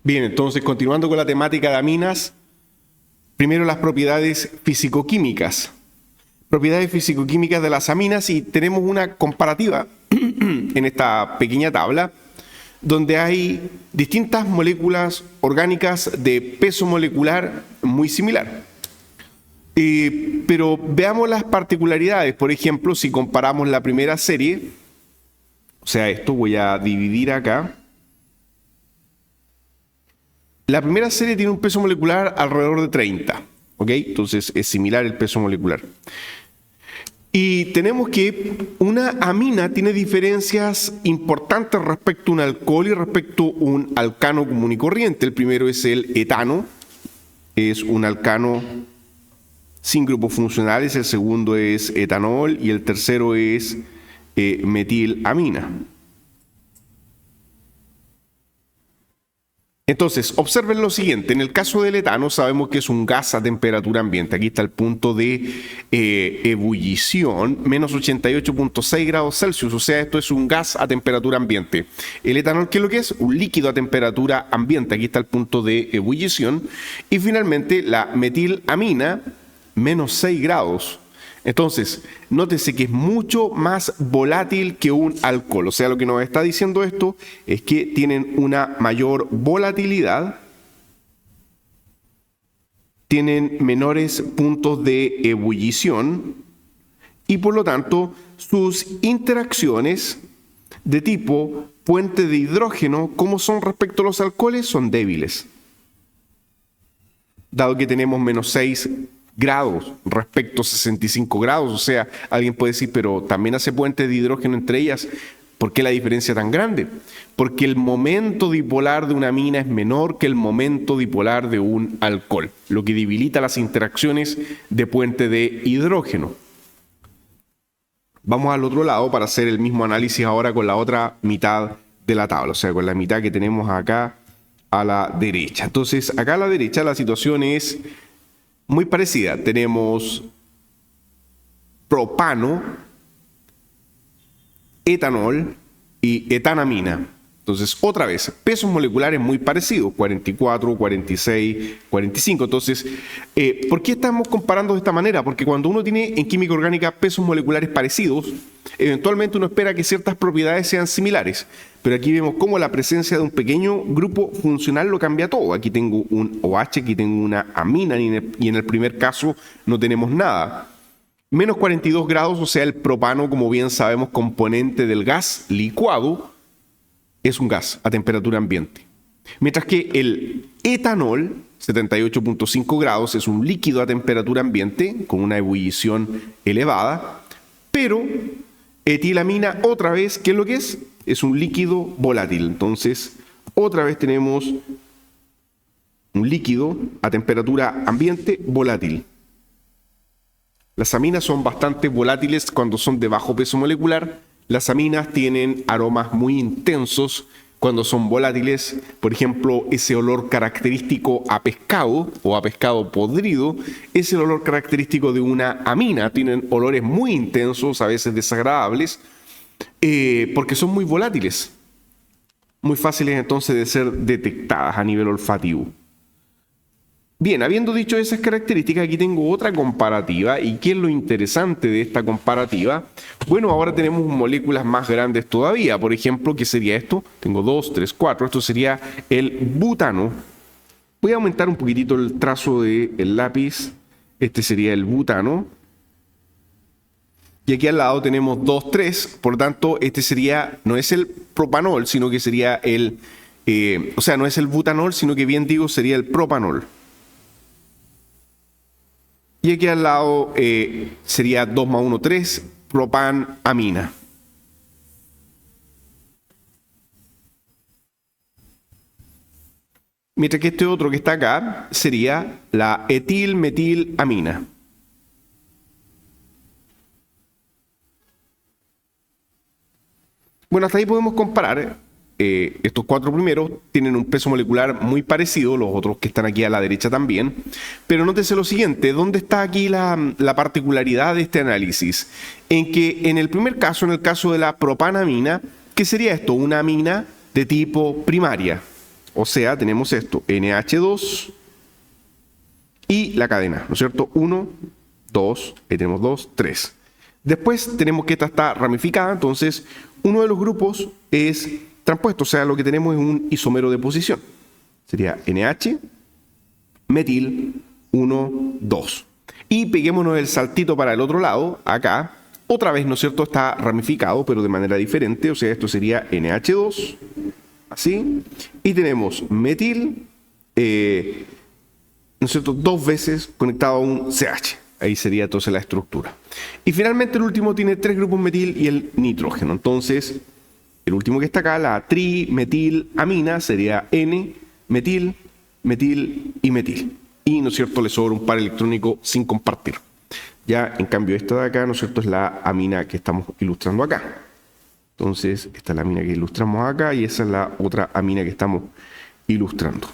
Bien, entonces continuando con la temática de aminas, primero las propiedades fisicoquímicas. Propiedades fisicoquímicas de las aminas, y tenemos una comparativa en esta pequeña tabla donde hay distintas moléculas orgánicas de peso molecular muy similar. Pero veamos las particularidades. Por ejemplo, si comparamos la primera serie, o sea, esto voy a dividir acá. La primera serie tiene un peso molecular alrededor de 30, ¿ok? Entonces es similar el peso molecular. Y tenemos que una amina tiene diferencias importantes respecto a un alcohol y respecto a un alcano común y corriente. El primero es el etano, es un alcano sin grupos funcionales. El segundo es etanol y el tercero es metilamina. Entonces, observen lo siguiente. En el caso del etano sabemos que es un gas a temperatura ambiente. Aquí está el punto de ebullición, menos 88.6 grados Celsius. O sea, esto es un gas a temperatura ambiente. El etanol, ¿qué es lo que es? Un líquido a temperatura ambiente. Aquí está el punto de ebullición. Y finalmente, la metilamina, menos 6 grados. Entonces, nótese que es mucho más volátil que un alcohol. O sea, lo que nos está diciendo esto es que tienen una mayor volatilidad, tienen menores puntos de ebullición y por lo tanto sus interacciones de tipo puente de hidrógeno, como son respecto a los alcoholes, son débiles. Dado que tenemos menos 6 grados respecto a 65 grados, o sea, alguien puede decir, pero también hace puente de hidrógeno entre ellas. ¿Por qué la diferencia tan grande? Porque el momento dipolar de una amina es menor que el momento dipolar de un alcohol, lo que debilita las interacciones de puente de hidrógeno. Vamos al otro lado para hacer el mismo análisis ahora con la otra mitad de la tabla, o sea, con la mitad que tenemos acá a la derecha. Entonces, acá a la derecha la situación es muy parecida. Tenemos propano, etanol y etanamina. Entonces, otra vez, pesos moleculares muy parecidos, 44, 46, 45. Entonces, ¿por qué estamos comparando de esta manera? Porque cuando uno tiene en química orgánica pesos moleculares parecidos, eventualmente uno espera que ciertas propiedades sean similares. Pero aquí vemos cómo la presencia de un pequeño grupo funcional lo cambia todo. Aquí tengo un OH, aquí tengo una amina y en el primer caso no tenemos nada. Menos 42 grados, o sea, el propano, como bien sabemos, componente del gas licuado, es un gas a temperatura ambiente. Mientras que el etanol, 78.5 grados, es un líquido a temperatura ambiente con una ebullición elevada, pero etilamina, otra vez, ¿qué es lo que es? Es un líquido volátil. Entonces, otra vez tenemos un líquido a temperatura ambiente volátil. Las aminas son bastante volátiles cuando son de bajo peso molecular. Las aminas tienen aromas muy intensos cuando son volátiles. Por ejemplo, ese olor característico a pescado o a pescado podrido es el olor característico de una amina. Tienen olores muy intensos, a veces desagradables, porque son muy volátiles, muy fáciles entonces de ser detectadas a nivel olfativo. Bien, habiendo dicho esas características, aquí tengo otra comparativa. ¿Y qué es lo interesante de esta comparativa? Bueno, ahora tenemos moléculas más grandes todavía. Por ejemplo, ¿qué sería esto? Tengo 2, 3, 4. Esto sería el butano. Voy a aumentar un poquitito el trazo del lápiz. Este sería el butano. Y aquí al lado tenemos 2, 3. Por tanto, este sería, no es el propanol, sino que sería el... o sea, no es el butanol, sino que bien digo, sería el propanol. Y aquí al lado sería 2 más 1, 3, propanamina. Mientras que este otro que está acá sería la etilmetilamina. Bueno, hasta ahí podemos comparar. Estos 4 primeros tienen un peso molecular muy parecido, los otros que están aquí a la derecha también. Pero nótese lo siguiente, ¿dónde está aquí la particularidad de este análisis? En que en el primer caso, en el caso de la propanamina, ¿qué sería esto? Una amina de tipo primaria. O sea, tenemos esto, NH2 y la cadena, ¿no es cierto? 1, 2, ahí tenemos 2, 3. Después tenemos que esta está ramificada, entonces uno de los grupos es transpuesto, o sea, lo que tenemos es un isómero de posición. Sería NH, metil, 1, 2. Y peguémonos el saltito para el otro lado, acá. Otra vez, ¿no es cierto? Está ramificado, pero de manera diferente. O sea, esto sería NH2, así. Y tenemos metil, ¿no es cierto? 2 veces conectado a un CH. Ahí sería entonces la estructura. Y finalmente el último tiene 3 grupos metil y el nitrógeno. Entonces, el último que está acá, la trimetilamina, sería N, metil, metil y metil. Y, ¿no es cierto?, le sobra un par electrónico sin compartir. Ya, en cambio, esta de acá, ¿no es cierto?, es la amina que estamos ilustrando acá. Entonces, esta es la amina que ilustramos acá y esa es la otra amina que estamos ilustrando.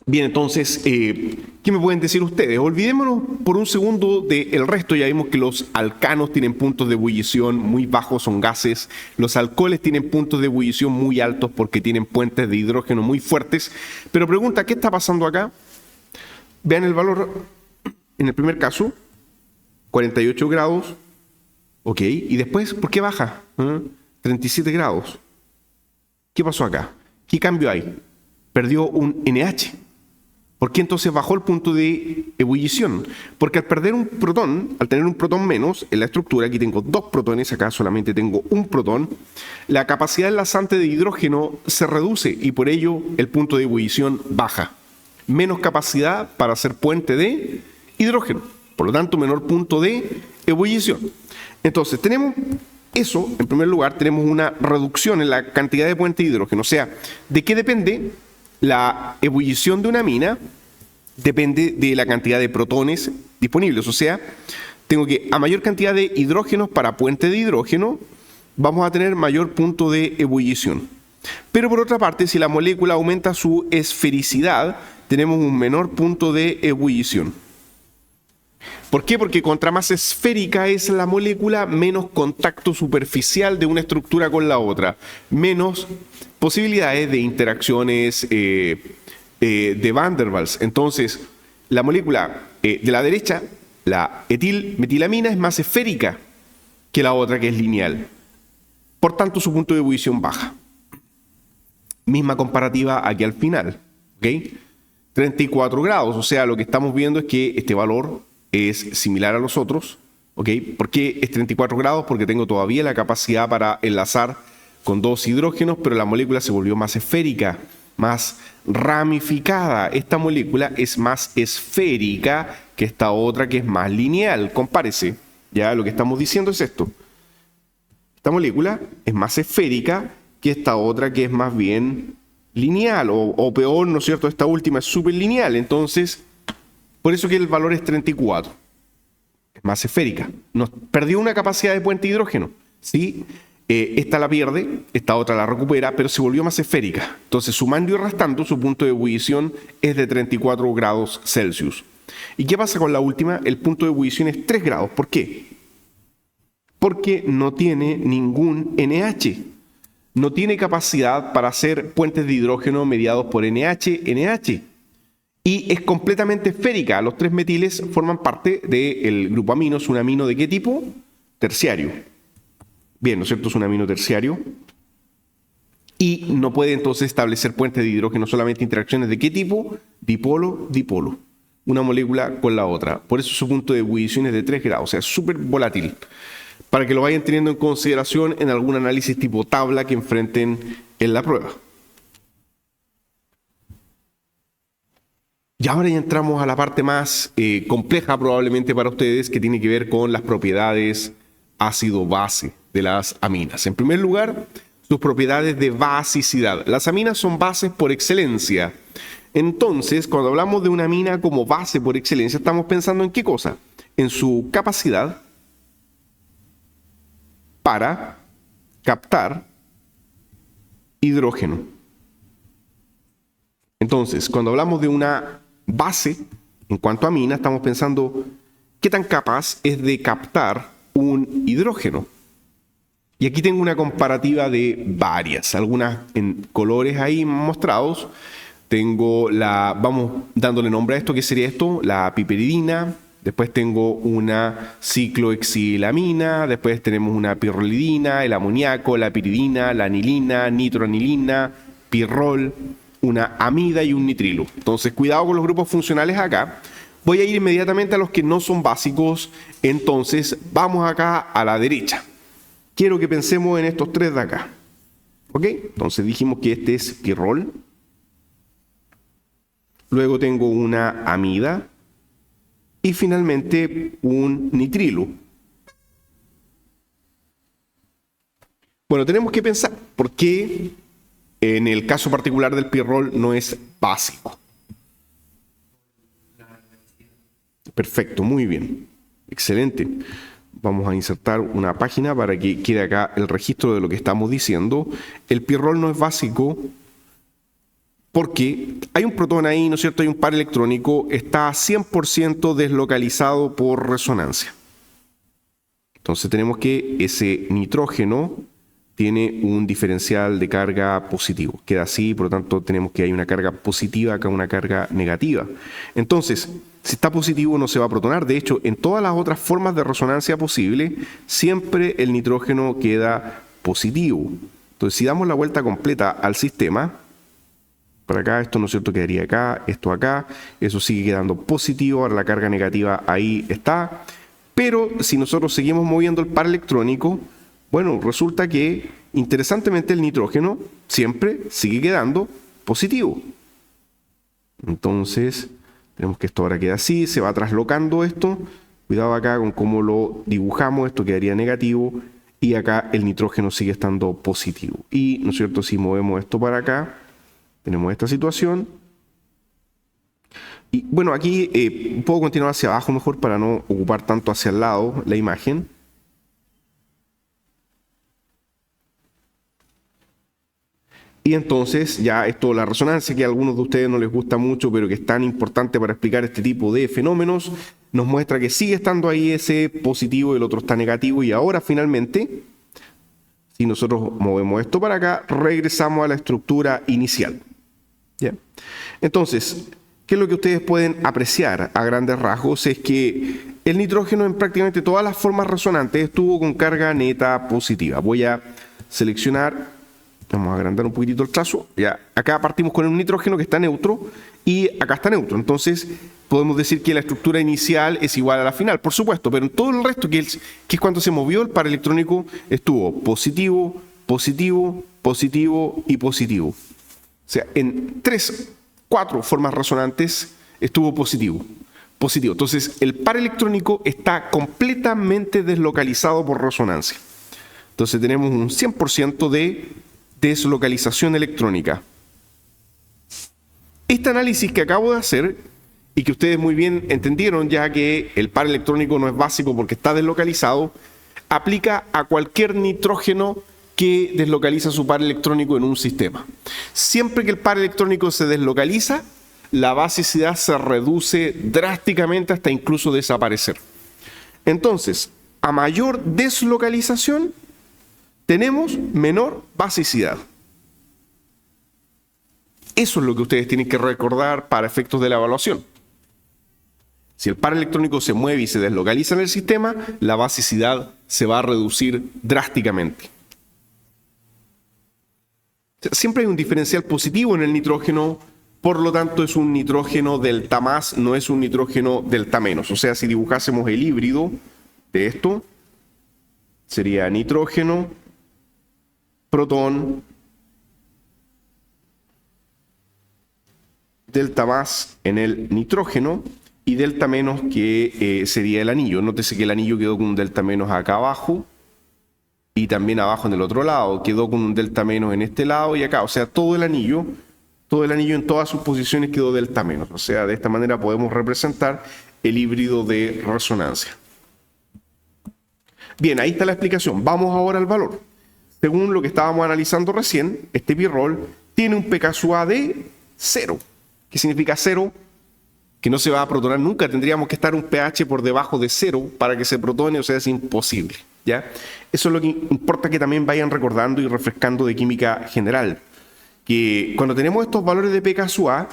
Bien, entonces, ¿qué me pueden decir ustedes? Olvidémonos por un segundo del resto. Ya vimos que los alcanos tienen puntos de ebullición muy bajos, son gases. Los alcoholes tienen puntos de ebullición muy altos porque tienen puentes de hidrógeno muy fuertes. Pero pregunta, ¿qué está pasando acá? Vean el valor en el primer caso, 48 grados. Ok, y después, ¿por qué baja? 37 grados. ¿Qué pasó acá? ¿Qué cambio hay? Perdió un NH. ¿Por qué entonces bajó el punto de ebullición? Porque al perder un protón, al tener un protón menos en la estructura, aquí tengo 2 protones, acá solamente tengo un protón, la capacidad enlazante de hidrógeno se reduce y por ello el punto de ebullición baja. Menos capacidad para hacer puente de hidrógeno, por lo tanto menor punto de ebullición. Entonces tenemos eso, en primer lugar, tenemos una reducción en la cantidad de puente de hidrógeno. O sea, ¿de qué depende? La ebullición de una amina depende de la cantidad de protones disponibles. O sea, tengo que a mayor cantidad de hidrógenos para puente de hidrógeno, vamos a tener mayor punto de ebullición. Pero por otra parte, si la molécula aumenta su esfericidad, tenemos un menor punto de ebullición. ¿Por qué? Porque contra más esférica es la molécula, menos contacto superficial de una estructura con la otra, menos posibilidades de interacciones de Van der Waals. Entonces, la molécula de la derecha, la etilmetilamina, es más esférica que la otra, que es lineal. Por tanto, su punto de ebullición baja. Misma comparativa aquí al final. ¿Okay? 34 grados, o sea, lo que estamos viendo es que este valor es similar a los otros. ¿Okay? ¿Por qué es 34 grados? Porque tengo todavía la capacidad para enlazar con 2 hidrógenos, pero la molécula se volvió más esférica, más ramificada. Esta molécula es más esférica que esta otra que es más lineal. Compárese. Ya lo que estamos diciendo es esto. Esta molécula es más esférica que esta otra que es más bien lineal, o peor, ¿no es cierto? Esta última es súper lineal. Entonces, por eso que el valor es 34. Es más esférica. Nos perdió una capacidad de puente de hidrógeno. ¿Sí? Esta la pierde, esta otra la recupera, pero se volvió más esférica. Entonces, sumando y restando, su punto de ebullición es de 34 grados Celsius. ¿Y qué pasa con la última? El punto de ebullición es 3 grados. ¿Por qué? Porque no tiene ningún NH. No tiene capacidad para hacer puentes de hidrógeno mediados por NH. Y es completamente esférica. Los 3 metiles forman parte del grupo amino. ¿Es un amino de qué tipo? Terciario. Bien, ¿no es cierto? Es un amino terciario. Y no puede entonces establecer puentes de hidrógeno, solamente interacciones de qué tipo? Dipolo, dipolo. Una molécula con la otra. Por eso su punto de ebullición es de 3 grados. O sea, es súper volátil. Para que lo vayan teniendo en consideración en algún análisis tipo tabla que enfrenten en la prueba. Y ahora ya entramos a la parte más compleja probablemente para ustedes, que tiene que ver con las propiedades ácido-base de las aminas. En primer lugar, sus propiedades de basicidad. Las aminas son bases por excelencia. Entonces, cuando hablamos de una amina como base por excelencia, estamos pensando en qué cosa? En su capacidad para captar hidrógeno. Entonces, cuando hablamos de una base, en cuanto a amina, estamos pensando qué tan capaz es de captar un hidrógeno. Y aquí tengo una comparativa de varias, algunas en colores ahí mostrados. Tengo vamos dándole nombre a esto, ¿qué sería esto? La piperidina. Después tengo una ciclohexilamina, después tenemos una pirrolidina, el amoníaco, la piridina, la anilina, nitroanilina, pirrol, una amida y un nitrilo. Entonces, cuidado con los grupos funcionales acá. Voy a ir inmediatamente a los que no son básicos. Entonces, vamos acá a la derecha. Quiero que pensemos en estos tres de acá. ¿Ok? Entonces dijimos que este es pirrol. Luego tengo una amida. Y finalmente un nitrilo. Bueno, tenemos que pensar por qué en el caso particular del pirrol no es básico. Perfecto, muy bien. Excelente. Vamos a insertar una página para que quede acá el registro de lo que estamos diciendo. El pirrol no es básico porque hay un protón ahí, ¿no es cierto? Hay un par electrónico, está 100% deslocalizado por resonancia. Entonces tenemos que ese nitrógeno tiene un diferencial de carga positivo. Queda así, por lo tanto tenemos que hay una carga positiva, acá una carga negativa. Entonces, si está positivo no se va a protonar. De hecho, en todas las otras formas de resonancia posible, siempre el nitrógeno queda positivo. Entonces, si damos la vuelta completa al sistema, para acá, esto no es cierto, quedaría acá, esto acá, eso sigue quedando positivo, ahora la carga negativa ahí está, pero si nosotros seguimos moviendo el par electrónico, bueno, resulta que interesantemente el nitrógeno siempre sigue quedando positivo. Entonces, tenemos que esto ahora queda así, se va traslocando esto, cuidado acá con cómo lo dibujamos, esto quedaría negativo, y acá el nitrógeno sigue estando positivo. Y, ¿no es cierto?, si movemos esto para acá, tenemos esta situación. Y bueno, aquí puedo continuar hacia abajo mejor para no ocupar tanto hacia el lado la imagen. Y entonces ya esto, la resonancia, que a algunos de ustedes no les gusta mucho, pero que es tan importante para explicar este tipo de fenómenos, nos muestra que sigue estando ahí ese positivo y el otro está negativo. Y ahora finalmente, si nosotros movemos esto para acá, regresamos a la estructura inicial. ¿Ya? Entonces, ¿qué es lo que ustedes pueden apreciar a grandes rasgos? Es que el nitrógeno en prácticamente todas las formas resonantes estuvo con carga neta positiva. Voy a seleccionar, vamos a agrandar un poquitito el trazo. Ya, acá partimos con un nitrógeno que está neutro y acá está neutro. Entonces, podemos decir que la estructura inicial es igual a la final, por supuesto, pero en todo el resto, que es cuando se movió el par electrónico, estuvo positivo, positivo, positivo y positivo. O sea, en 4 formas resonantes estuvo positivo. Positivo. Entonces, el par electrónico está completamente deslocalizado por resonancia. Entonces, tenemos un 100% de deslocalización electrónica. Este análisis que acabo de hacer, y que ustedes muy bien entendieron ya que el par electrónico no es básico porque está deslocalizado, aplica a cualquier nitrógeno que deslocaliza su par electrónico en un sistema. Siempre que el par electrónico se deslocaliza, la basicidad se reduce drásticamente hasta incluso desaparecer. Entonces, a mayor deslocalización, tenemos menor basicidad. Eso es lo que ustedes tienen que recordar para efectos de la evaluación. Si el par electrónico se mueve y se deslocaliza en el sistema, la basicidad se va a reducir drásticamente. Siempre hay un diferencial positivo en el nitrógeno, por lo tanto es un nitrógeno delta más, no es un nitrógeno delta menos. O sea, si dibujásemos el híbrido de esto, sería nitrógeno, protón, delta más en el nitrógeno y delta menos que sería el anillo. Nótese que el anillo quedó con un delta menos acá abajo y también abajo en el otro lado. Quedó con un delta menos en este lado y acá. O sea, todo el anillo en todas sus posiciones quedó delta menos. O sea, de esta manera podemos representar el híbrido de resonancia. Bien, ahí está la explicación. Vamos ahora al valor. Según lo que estábamos analizando recién, este pirrol tiene un pKa de 0. ¿Qué significa 0? Que no se va a protonar nunca. Tendríamos que estar un pH por debajo de 0 para que se protone, o sea, es imposible. ¿ya? Eso es lo que importa que también vayan recordando y refrescando de química general. Que cuando tenemos estos valores de pK sub A,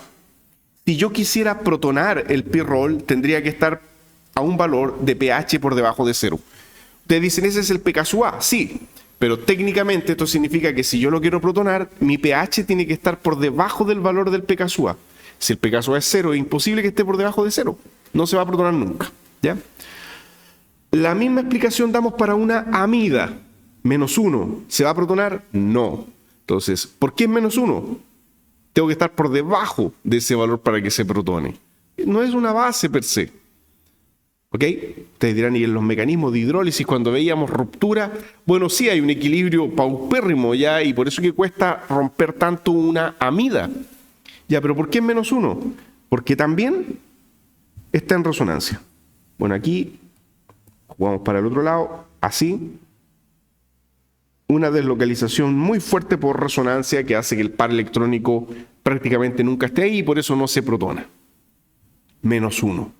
si yo quisiera protonar el P-roll, tendría que estar a un valor de pH por debajo de 0. Ustedes dicen, ¿ese es el pK sub A? Sí, pero técnicamente esto significa que si yo lo quiero protonar, mi pH tiene que estar por debajo del valor del pK sub A. Si el pK sub A es 0, es imposible que esté por debajo de 0. No se va a protonar nunca, ¿ya? La misma explicación damos para una amida. -1. ¿Se va a protonar? No. Entonces, ¿por qué es -1? Tengo que estar por debajo de ese valor para que se protone. No es una base per se. ¿Ok? Ustedes dirán, ¿y en los mecanismos de hidrólisis cuando veíamos ruptura? Bueno, sí, hay un equilibrio paupérrimo ya, y por eso que cuesta romper tanto una amida. Ya, pero ¿por qué es -1? Porque también está en resonancia. Bueno, aquí jugamos para el otro lado, así. Una deslocalización muy fuerte por resonancia que hace que el par electrónico prácticamente nunca esté ahí y por eso no se protona. -1.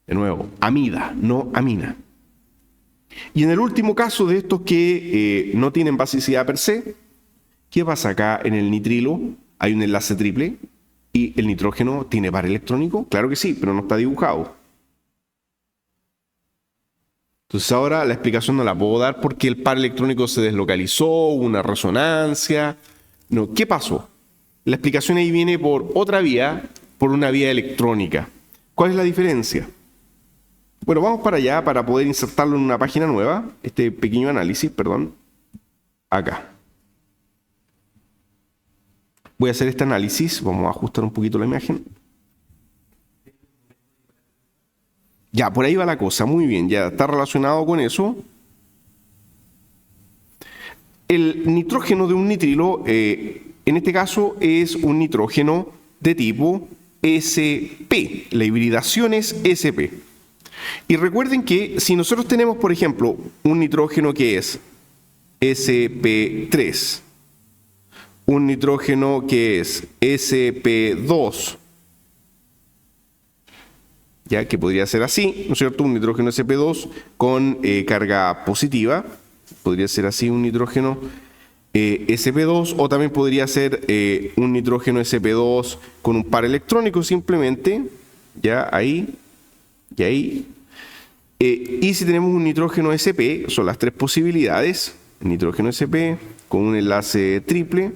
De nuevo, amida, no amina. Y en el último caso de estos que no tienen basicidad per se, ¿qué pasa acá en el nitrilo? Hay un enlace triple y el nitrógeno tiene par electrónico. Claro que sí, pero no está dibujado. Entonces ahora la explicación no la puedo dar porque el par electrónico se deslocalizó, hubo una resonancia. No, ¿qué pasó? La explicación ahí viene por otra vía, por una vía electrónica. ¿Cuál es la diferencia? Bueno, vamos para allá para poder insertarlo en una página nueva, este pequeño análisis, perdón, acá. Voy a hacer este análisis, vamos a ajustar un poquito la imagen. Ya, por ahí va la cosa, muy bien, ya está relacionado con eso. El nitrógeno de un nitrilo, en este caso, es un nitrógeno de tipo sp, la hibridación es sp. Y recuerden que si nosotros tenemos, por ejemplo, un nitrógeno que es sp3, un nitrógeno que es sp2, ya que podría ser así, ¿no es cierto? Un nitrógeno sp2 con carga positiva, podría ser así un nitrógeno sp2, o también podría ser un nitrógeno sp2 con un par electrónico simplemente, ya ahí y ahí. Y si tenemos un nitrógeno sp, son las tres posibilidades, nitrógeno sp con un enlace triple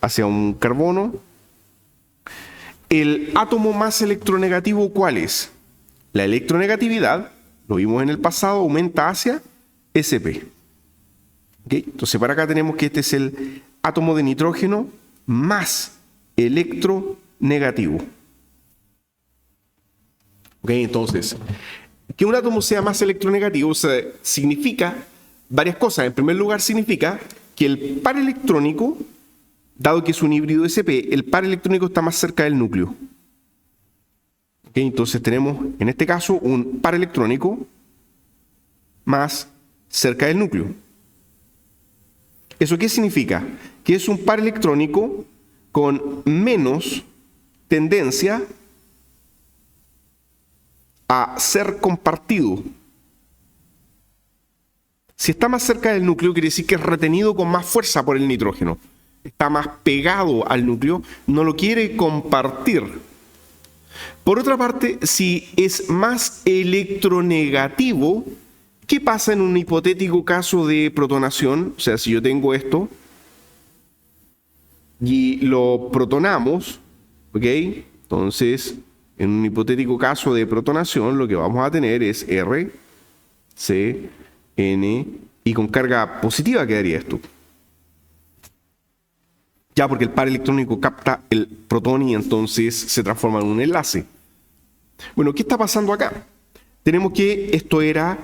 hacia un carbono. El átomo más electronegativo, ¿cuál es? La electronegatividad, lo vimos en el pasado, aumenta hacia sp. ¿Okay? Entonces para acá tenemos que este es el átomo de nitrógeno más electronegativo. ¿Okay? Entonces, que un átomo sea más electronegativo significa varias cosas. En primer lugar, significa que el par electrónico, dado que es un híbrido sp, el par electrónico está más cerca del núcleo. ¿Okay? Entonces tenemos, en este caso, un par electrónico más cerca del núcleo. ¿Eso qué significa? Que es un par electrónico con menos tendencia a ser compartido. Si está más cerca del núcleo, quiere decir que es retenido con más fuerza por el nitrógeno. Está más pegado al núcleo, no lo quiere compartir. Por otra parte, si es más electronegativo, ¿qué pasa en un hipotético caso de protonación? O sea, si yo tengo esto y lo protonamos, ¿ok? Entonces, en un hipotético caso de protonación, lo que vamos a tener es R, C, N, y con carga positiva quedaría esto. Ya porque el par electrónico capta el protón y entonces se transforma en un enlace. Bueno, ¿qué está pasando acá? Tenemos que esto era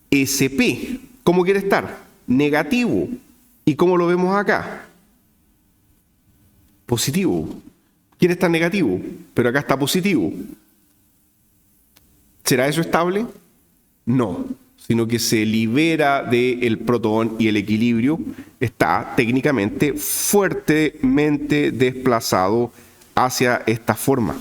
sp. ¿Cómo quiere estar? Negativo. ¿Y cómo lo vemos acá? Positivo. Quiere estar negativo, pero acá está positivo. ¿Será eso estable? No, sino que se libera del protón y el equilibrio está técnicamente fuertemente desplazado hacia esta forma.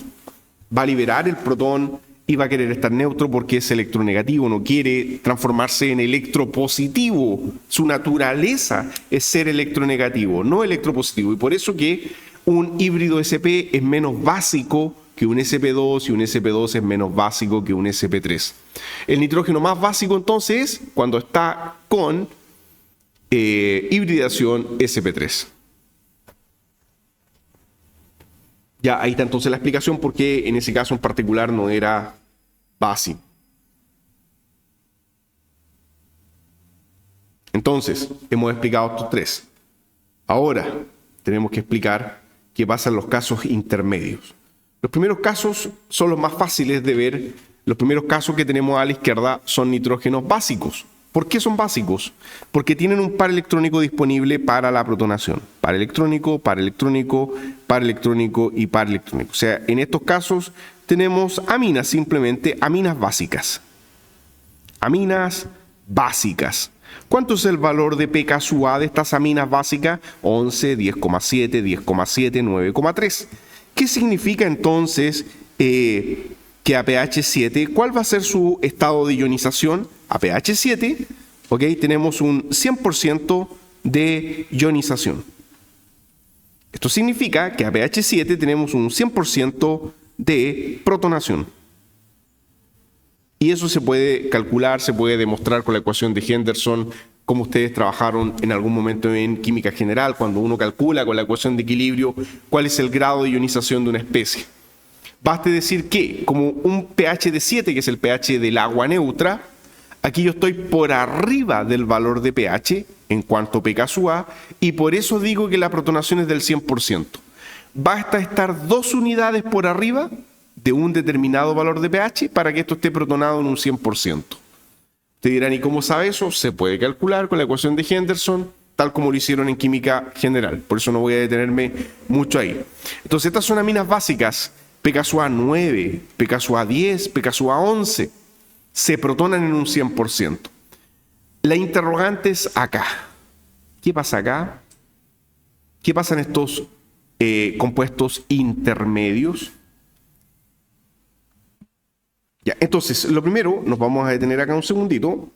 Va a liberar el protón y va a querer estar neutro porque es electronegativo, no quiere transformarse en electropositivo. Su naturaleza es ser electronegativo, no electropositivo. Y por eso que un híbrido SP es menos básico que un SP2 y un SP2 es menos básico que un SP3. El nitrógeno más básico entonces es cuando está con hibridación SP3. Ya ahí está entonces la explicación por qué en ese caso en particular no era básico. Entonces, hemos explicado estos tres. Ahora tenemos que explicar qué pasa en los casos intermedios. Los primeros casos son los más fáciles de ver. Los primeros casos que tenemos a la izquierda son nitrógenos básicos. ¿Por qué son básicos? Porque tienen un par electrónico disponible para la protonación. Par electrónico, par electrónico, par electrónico y par electrónico. O sea, en estos casos tenemos aminas, simplemente aminas básicas. Aminas básicas. ¿Cuánto es el valor de pK sub A de estas aminas básicas? 11, 10,7, 10,7, 9,3. ¿Qué significa entonces que a pH 7, cuál va a ser su estado de ionización? A pH 7, ¿ok? Tenemos un 100% de ionización. Esto significa que a pH 7 tenemos un 100% de protonación. Y eso se puede calcular, se puede demostrar con la ecuación de Henderson, como ustedes trabajaron en algún momento en química general, cuando uno calcula con la ecuación de equilibrio cuál es el grado de ionización de una especie. Baste decir que, como un pH de 7, que es el pH del agua neutra, aquí yo estoy por arriba del valor de pH en cuanto a pK sub A, y por eso digo que la protonación es del 100%. Basta estar 2 unidades por arriba de un determinado valor de pH para que esto esté protonado en un 100%. Te dirán, ¿y cómo sabe eso? Se puede calcular con la ecuación de Henderson, tal como lo hicieron en química general. Por eso no voy a detenerme mucho ahí. Entonces, estas son aminas básicas, pK sub A 9, pK sub A 10, pK sub A 11, se protonan en un 100%. La interrogante es acá. ¿Qué pasa acá? ¿Qué pasa en estos compuestos intermedios? Ya, entonces, lo primero, nos vamos a detener acá un segundito.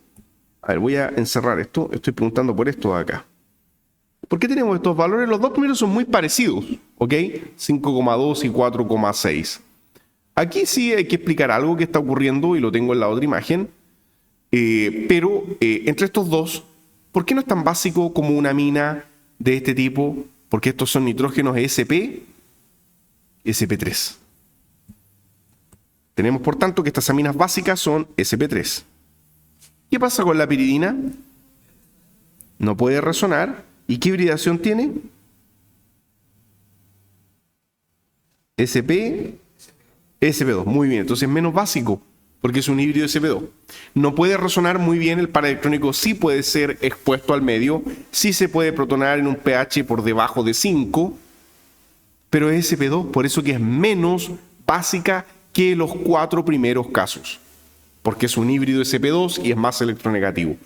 A ver, voy a encerrar esto. Estoy preguntando por esto de acá. ¿Por qué tenemos estos valores? Los dos primeros son muy parecidos, ¿ok? 5,2 y 4,6. Aquí sí hay que explicar algo que está ocurriendo y lo tengo en la otra imagen. Pero entre estos dos, ¿por qué no es tan básico como una amina de este tipo? Porque estos son nitrógenos SP, SP3. Tenemos, por tanto, que estas aminas básicas son SP3. ¿Qué pasa con la piridina? No puede resonar. ¿Y qué hibridación tiene? SP, SP2. Muy bien, entonces es menos básico, porque es un híbrido SP2. No puede resonar muy bien el paraelectrónico, sí puede ser expuesto al medio, sí se puede protonar en un pH por debajo de 5, pero es SP2, por eso que es menos básica que los 4 primeros casos, porque es un híbrido SP2 y es más electronegativo.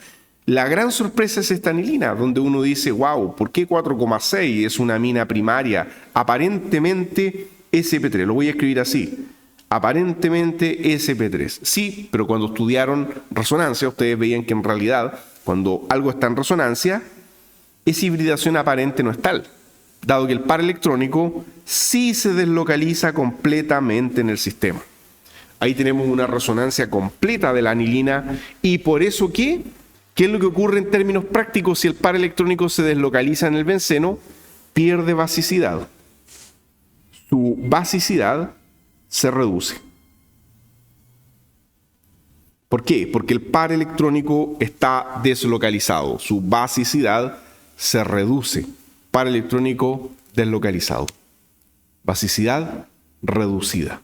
La gran sorpresa es esta anilina, donde uno dice, wow, ¿por qué 4,6 es una amina primaria? Aparentemente SP3, lo voy a escribir así, aparentemente SP3. Sí, pero cuando estudiaron resonancia, ustedes veían que en realidad, cuando algo está en resonancia, esa hibridación aparente no es tal, dado que el par electrónico sí se deslocaliza completamente en el sistema. Ahí tenemos una resonancia completa de la anilina y por eso ¿qué es lo que ocurre en términos prácticos si el par electrónico se deslocaliza en el benceno? Pierde basicidad. Su basicidad se reduce. ¿Por qué? Porque el par electrónico está deslocalizado. Su basicidad se reduce. Par electrónico deslocalizado. Basicidad reducida.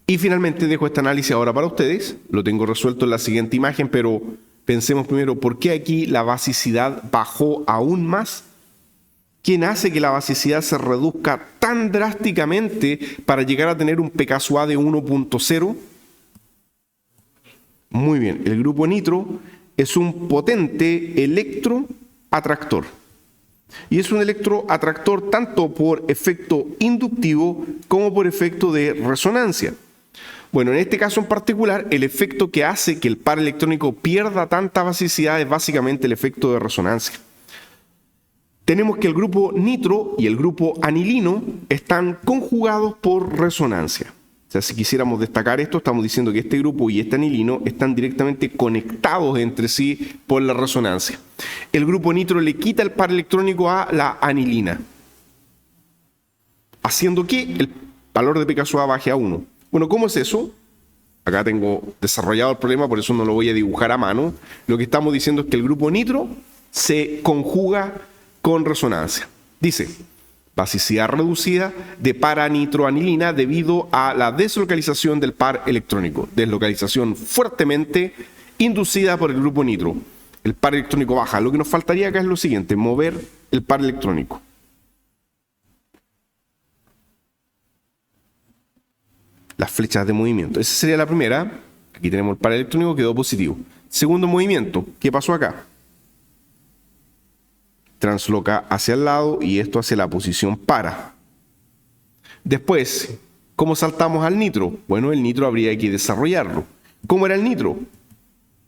Y finalmente dejo este análisis ahora para ustedes. Lo tengo resuelto en la siguiente imagen, pero pensemos primero, ¿por qué aquí la basicidad bajó aún más? ¿Quién hace que la basicidad se reduzca tan drásticamente para llegar a tener un pK sub A de 1.0? Muy bien, el grupo nitro es un potente electroatractor. Y es un electroatractor tanto por efecto inductivo como por efecto de resonancia. Bueno, en este caso en particular, el efecto que hace que el par electrónico pierda tanta basicidad es básicamente el efecto de resonancia. Tenemos que el grupo nitro y el grupo anilino están conjugados por resonancia. O sea, si quisiéramos destacar esto, estamos diciendo que este grupo y este anilino están directamente conectados entre sí por la resonancia. El grupo nitro le quita el par electrónico a la anilina, haciendo que el valor de pKa baje a 1. Bueno, ¿cómo es eso? Acá tengo desarrollado el problema, por eso no lo voy a dibujar a mano. Lo que estamos diciendo es que el grupo nitro se conjuga con resonancia. Dice, basicidad reducida de para-nitroanilina debido a la deslocalización del par electrónico. Deslocalización fuertemente inducida por el grupo nitro. El par electrónico baja. Lo que nos faltaría acá es lo siguiente, mover el par electrónico. Las flechas de movimiento. Esa sería la primera. Aquí tenemos el par electrónico, quedó positivo. Segundo movimiento, ¿qué pasó acá? Transloca hacia el lado y esto hacia la posición para. Después, ¿cómo saltamos al nitro? Bueno, el nitro habría que desarrollarlo. ¿Cómo era el nitro?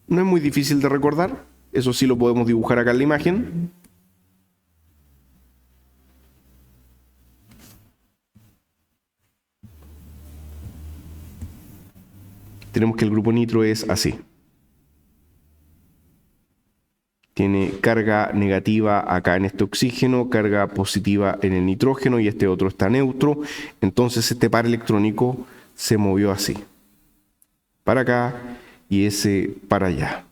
No es muy difícil de recordar. Eso sí lo podemos dibujar acá en la imagen. Tenemos que el grupo nitro es así. Tiene carga negativa acá en este oxígeno, carga positiva en el nitrógeno y este otro está neutro. Entonces este par electrónico se movió así. Para acá y ese para allá.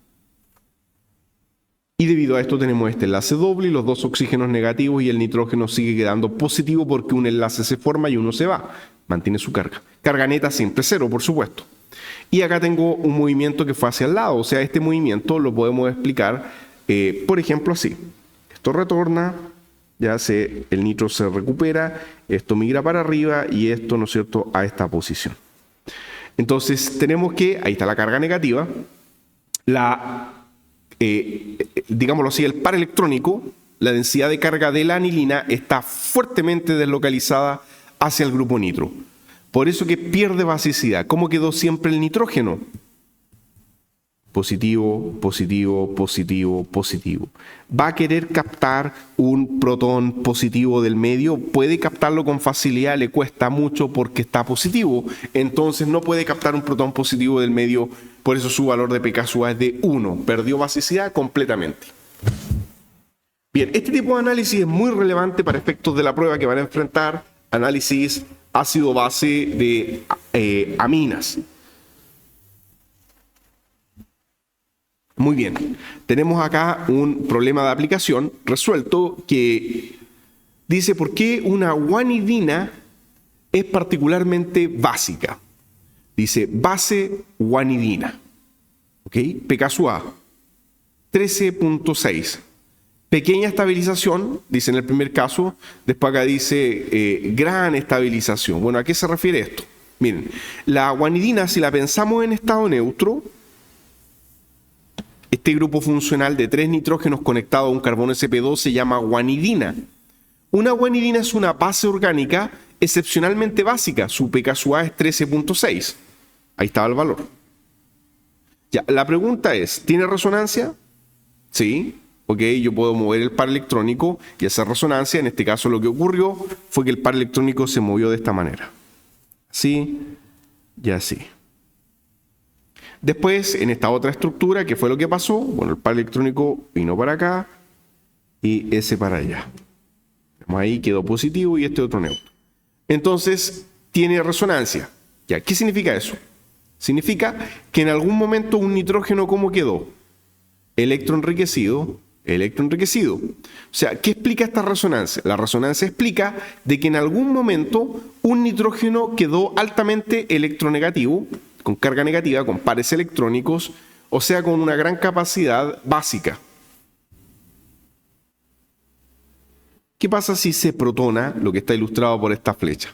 Y debido a esto tenemos este enlace doble y los dos oxígenos negativos y el nitrógeno sigue quedando positivo porque un enlace se forma y uno se va. Mantiene su carga. Carga neta siempre cero, por supuesto. Y acá tengo un movimiento que fue hacia el lado. O sea, este movimiento lo podemos explicar, por ejemplo, así. Esto retorna, el nitro se recupera, esto migra para arriba y esto, ¿no es cierto?, a esta posición. Entonces tenemos que, ahí está la carga negativa, digámoslo así, el par electrónico, la densidad de carga de la anilina está fuertemente deslocalizada hacia el grupo nitro. Por eso que pierde basicidad. ¿Cómo quedó siempre el nitrógeno? Positivo, positivo, positivo, positivo. ¿Va a querer captar un protón positivo del medio? Puede captarlo con facilidad, le cuesta mucho porque está positivo. Entonces no puede captar un protón positivo del medio, por eso su valor de pKa es de 1. Perdió basicidad completamente. Bien, este tipo de análisis es muy relevante para efectos de la prueba que van a enfrentar. Análisis ácido-base de aminas. Muy bien, tenemos acá un problema de aplicación resuelto que dice por qué una guanidina es particularmente básica. Dice base guanidina. ¿Ok? pKa 13.6. Pequeña estabilización, dice en el primer caso, después acá dice gran estabilización. Bueno, ¿a qué se refiere esto? Miren, la guanidina, si la pensamos en estado neutro, este grupo funcional de 3 nitrógenos conectado a un carbono sp2 se llama guanidina. Una guanidina es una base orgánica excepcionalmente básica, su pKa es 13.6. Ahí estaba el valor. Ya, la pregunta es, ¿tiene resonancia? Sí. Ok, yo puedo mover el par electrónico y hacer resonancia. En este caso lo que ocurrió fue que el par electrónico se movió de esta manera. Así y así. Después, en esta otra estructura, ¿qué fue lo que pasó? Bueno, el par electrónico vino para acá y ese para allá. Ahí quedó positivo y este otro neutro. Entonces, tiene resonancia. ¿Ya? ¿Qué significa eso? Significa que en algún momento un nitrógeno, ¿cómo quedó? Electroenriquecido. O sea, ¿qué explica esta resonancia? La resonancia explica de que en algún momento un nitrógeno quedó altamente electronegativo, con carga negativa, con pares electrónicos, o sea, con una gran capacidad básica. ¿Qué pasa si se protona, lo que está ilustrado por esta flecha?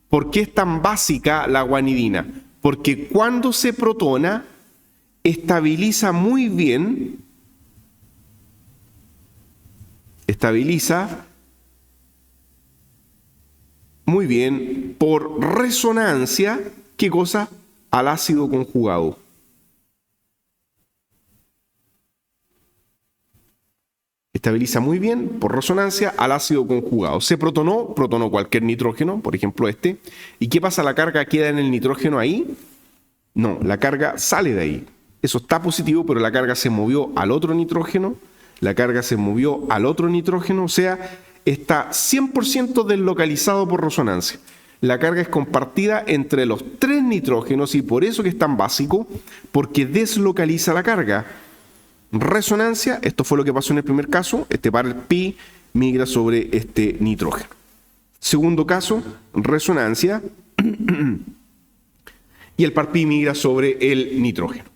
¿Por qué es tan básica la guanidina? Porque cuando se protona, estabiliza muy bien estabiliza muy bien por resonancia, ¿qué cosa? Al ácido conjugado. Estabiliza muy bien por resonancia al ácido conjugado. Se protonó cualquier nitrógeno, por ejemplo este. ¿Y qué pasa? ¿La carga queda en el nitrógeno ahí? No, la carga sale de ahí. Eso está positivo, pero la carga se movió al otro nitrógeno, la carga se movió al otro nitrógeno, o sea, está 100% deslocalizado por resonancia. La carga es compartida entre los 3 nitrógenos y por eso que es tan básico, porque deslocaliza la carga. Resonancia, esto fue lo que pasó en el primer caso, este par pi migra sobre este nitrógeno. Segundo caso, resonancia, y el par pi migra sobre el nitrógeno.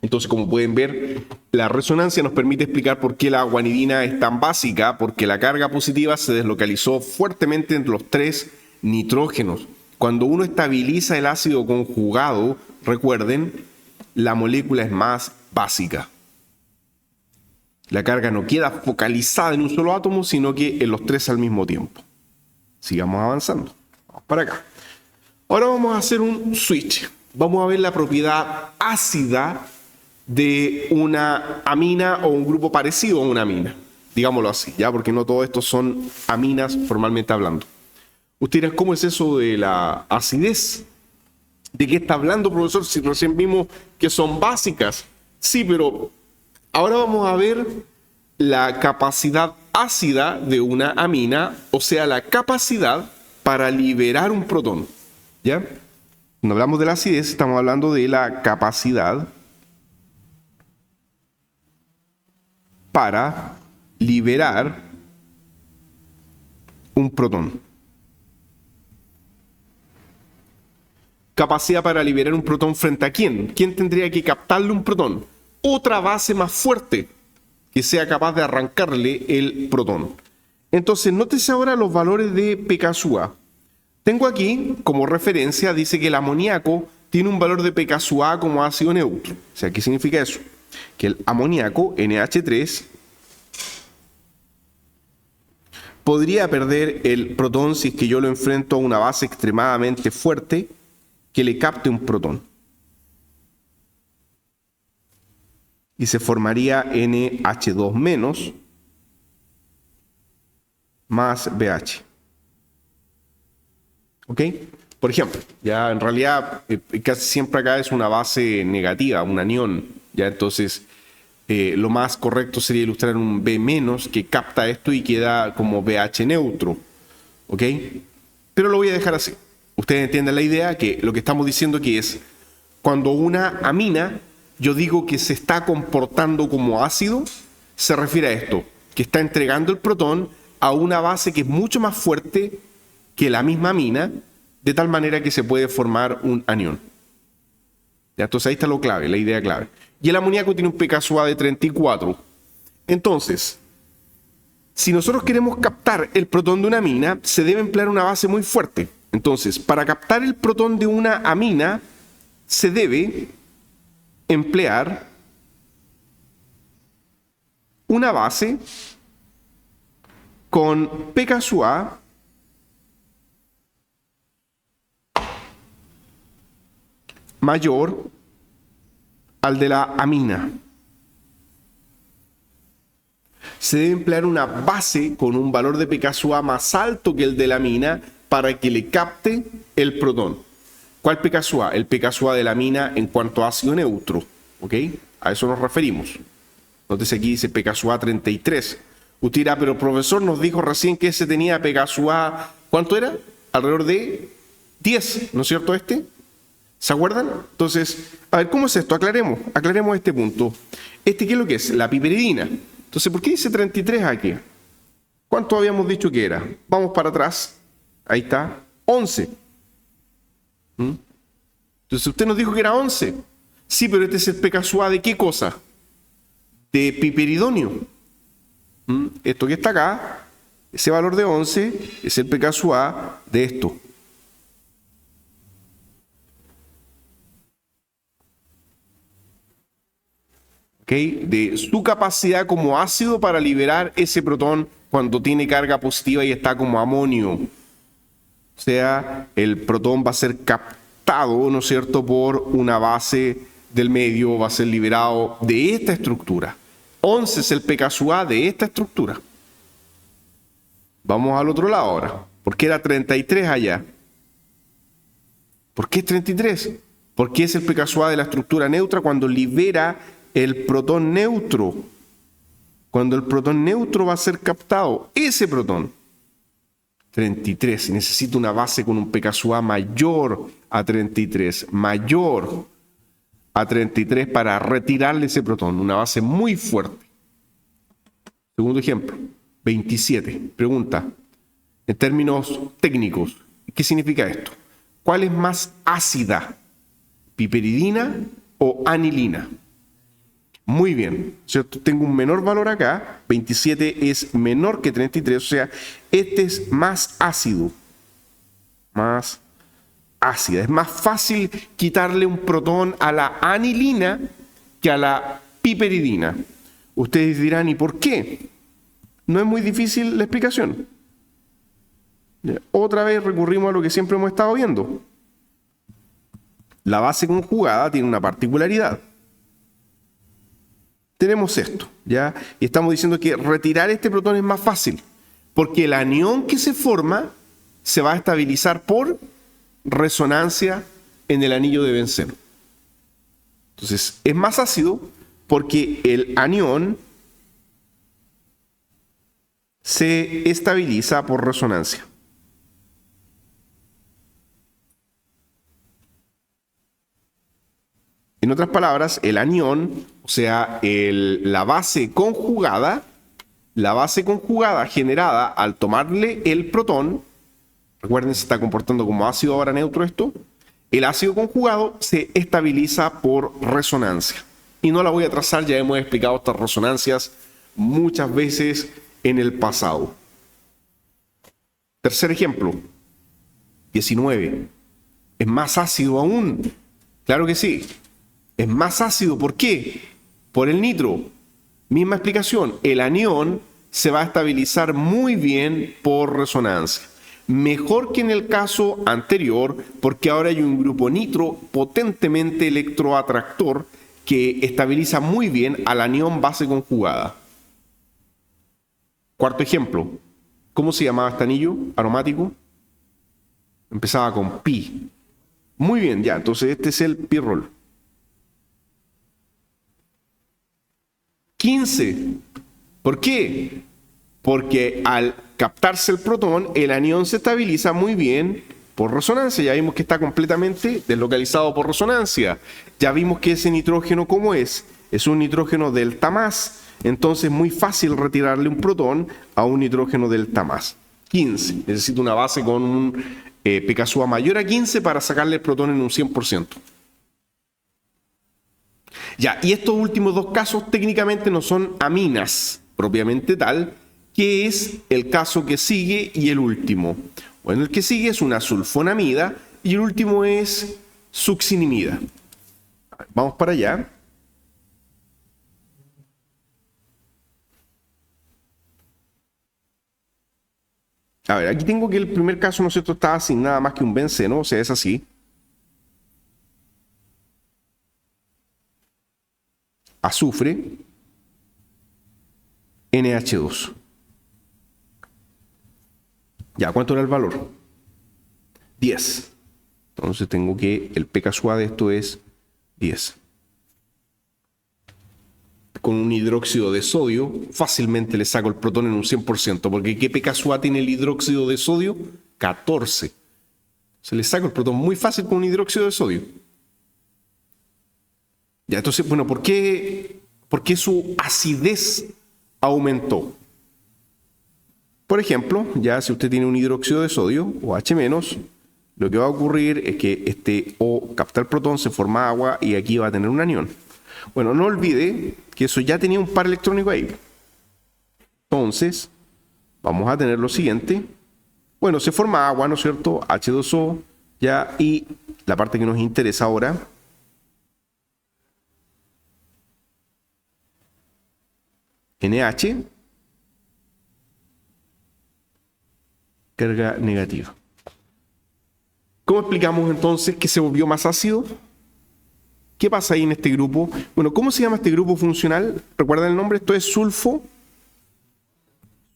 Entonces, como pueden ver, la resonancia nos permite explicar por qué la guanidina es tan básica, porque la carga positiva se deslocalizó fuertemente entre los 3 nitrógenos. Cuando uno estabiliza el ácido conjugado, recuerden, la molécula es más básica. La carga no queda focalizada en un solo átomo, sino que en los 3 al mismo tiempo. Sigamos avanzando. Vamos para acá. Ahora vamos a hacer un switch. Vamos a ver la propiedad ácida de una amina o un grupo parecido a una amina. Digámoslo así, ¿ya? Porque no todos estos son aminas formalmente hablando. Ustedes dirán, ¿cómo es eso de la acidez? ¿De qué está hablando, profesor? Si recién vimos que son básicas. Sí, pero ahora vamos a ver la capacidad ácida de una amina, o sea, la capacidad para liberar un protón. ¿Ya? Cuando hablamos de la acidez, estamos hablando de la capacidad para liberar un protón. Capacidad para liberar un protón frente a quién. ¿Quién tendría que captarle un protón? Otra base más fuerte que sea capaz de arrancarle el protón. Entonces, nótese ahora los valores de pK sub A. Tengo aquí como referencia, dice que el amoníaco tiene un valor de pK sub A como ácido neutro. O sea, ¿qué significa eso? Que el amoníaco, NH3, podría perder el protón si es que yo lo enfrento a una base extremadamente fuerte que le capte un protón. Y se formaría NH2- más BH. ¿Ok? Por ejemplo, ya en realidad casi siempre acá es una base negativa, un anión. Ya entonces lo más correcto sería ilustrar un B- que capta esto y queda como BH neutro. ¿Ok? Pero lo voy a dejar así. Ustedes entienden la idea, que lo que estamos diciendo aquí es, cuando una amina, yo digo que se está comportando como ácido, se refiere a esto, que está entregando el protón a una base que es mucho más fuerte que la misma amina, de tal manera que se puede formar un anión. ¿Ya? Entonces ahí está lo clave, la idea clave. Y el amoníaco tiene un pK sub A de 34. Entonces, si nosotros queremos captar el protón de una amina, se debe emplear una base muy fuerte. Entonces, para captar el protón de una amina, se debe emplear una base con pK sub A mayor al de la amina. Se debe emplear una base con un valor de pK sub A más alto que el de la amina para que le capte el protón. ¿Cuál pK sub A? El pK sub A de la amina en cuanto a ácido neutro. ¿Ok? A eso nos referimos. Entonces aquí dice pK sub A 33. Usted dirá, pero profesor nos dijo recién que ese tenía pK sub A, ¿cuánto era? Alrededor de 10, ¿no es cierto este? ¿Se acuerdan? Entonces, a ver, ¿cómo es esto? Aclaremos este punto. ¿Qué es lo que es? La piperidina. Entonces, ¿por qué dice 33 aquí? ¿Cuánto habíamos dicho que era? Vamos para atrás. Ahí está. 11. Entonces, usted nos dijo que era 11. Sí, pero este es el pK sub A de ¿qué cosa? De piperidonio. Esto que está acá, ese valor de 11 es el pK sub A de esto. ¿ok? De su capacidad como ácido para liberar ese protón cuando tiene carga positiva y está como amonio. O sea, el protón va a ser captado, ¿no es cierto?, por una base del medio, va a ser liberado de esta estructura. 11 es el pKa de esta estructura. Vamos al otro lado ahora. ¿Por qué era 33 allá? ¿Por qué es 33? Porque es el pKa de la estructura neutra cuando libera el protón neutro. Cuando el protón neutro va a ser captado, ese protón. 33. Necesito una base con un pKa mayor a 33. Mayor a 33 para retirarle ese protón. Una base muy fuerte. Segundo ejemplo. 27. Pregunta. En términos técnicos, ¿qué significa esto? ¿Cuál es más ácida? ¿Piperidina o anilina? Muy bien, ¿cierto? Tengo un menor valor acá, 27 es menor que 33, o sea, este es más ácido, más ácida. Es más fácil quitarle un protón a la anilina que a la piperidina. Ustedes dirán, ¿y por qué? No es muy difícil la explicación. Otra vez recurrimos a lo que siempre hemos estado viendo. La base conjugada tiene una particularidad. Tenemos esto, ¿ya? Y estamos diciendo que retirar este protón es más fácil, porque el anión que se forma se va a estabilizar por resonancia en el anillo de benceno. Entonces, es más ácido porque el anión se estabiliza por resonancia. En otras palabras, el anión, o sea, la base conjugada generada al tomarle el protón, recuerden, se está comportando como ácido ahora neutro esto, el ácido conjugado se estabiliza por resonancia. Y no la voy a trazar, ya hemos explicado estas resonancias muchas veces en el pasado. Tercer ejemplo, 19. ¿Es más ácido aún? Claro que sí. Es más ácido, ¿por qué? Por el nitro. Misma explicación, el anión se va a estabilizar muy bien por resonancia. Mejor que en el caso anterior, porque ahora hay un grupo nitro potentemente electroatractor que estabiliza muy bien al anión base conjugada. Cuarto ejemplo, ¿cómo se llamaba este anillo aromático? Empezaba con pi. Muy bien, ya, entonces este es el pirrol. 15. ¿Por qué? Porque al captarse el protón, el anión se estabiliza muy bien por resonancia. Ya vimos que está completamente deslocalizado por resonancia. Ya vimos que ese nitrógeno, ¿cómo es? Es un nitrógeno delta más. Entonces es muy fácil retirarle un protón a un nitrógeno delta más. 15. Necesito una base con un pKa mayor a 15 para sacarle el protón en un 100%. Ya, y estos últimos dos casos técnicamente no son aminas propiamente tal, que es el caso que sigue y el último. Bueno, el que sigue es una sulfonamida y el último es succinimida. Vamos para allá. A ver, aquí tengo que el primer caso, ¿no es cierto?, está sin nada más que un benceno, o sea, es así. Azufre, NH2. Ya, ¿cuánto era el valor? 10. Entonces tengo que, el pKa de esto es 10. Con un hidróxido de sodio, fácilmente le saco el protón en un 100%, porque ¿qué pKa tiene el hidróxido de sodio? 14. Se le saca el protón muy fácil con un hidróxido de sodio. Ya, entonces, bueno, ¿por qué su acidez aumentó? Por ejemplo, ya si usted tiene un hidróxido de sodio, o H-, lo que va a ocurrir es que este O capta el protón, se forma agua y aquí va a tener un anión. Bueno, no olvide que eso ya tenía un par electrónico ahí. Entonces, vamos a tener lo siguiente. Bueno, se forma agua, ¿no es cierto? H2O, ya, y la parte que nos interesa ahora NH, carga negativa. ¿Cómo explicamos entonces que se volvió más ácido? ¿Qué pasa ahí en este grupo? Bueno, ¿cómo se llama este grupo funcional? ¿Recuerdan el nombre? Esto es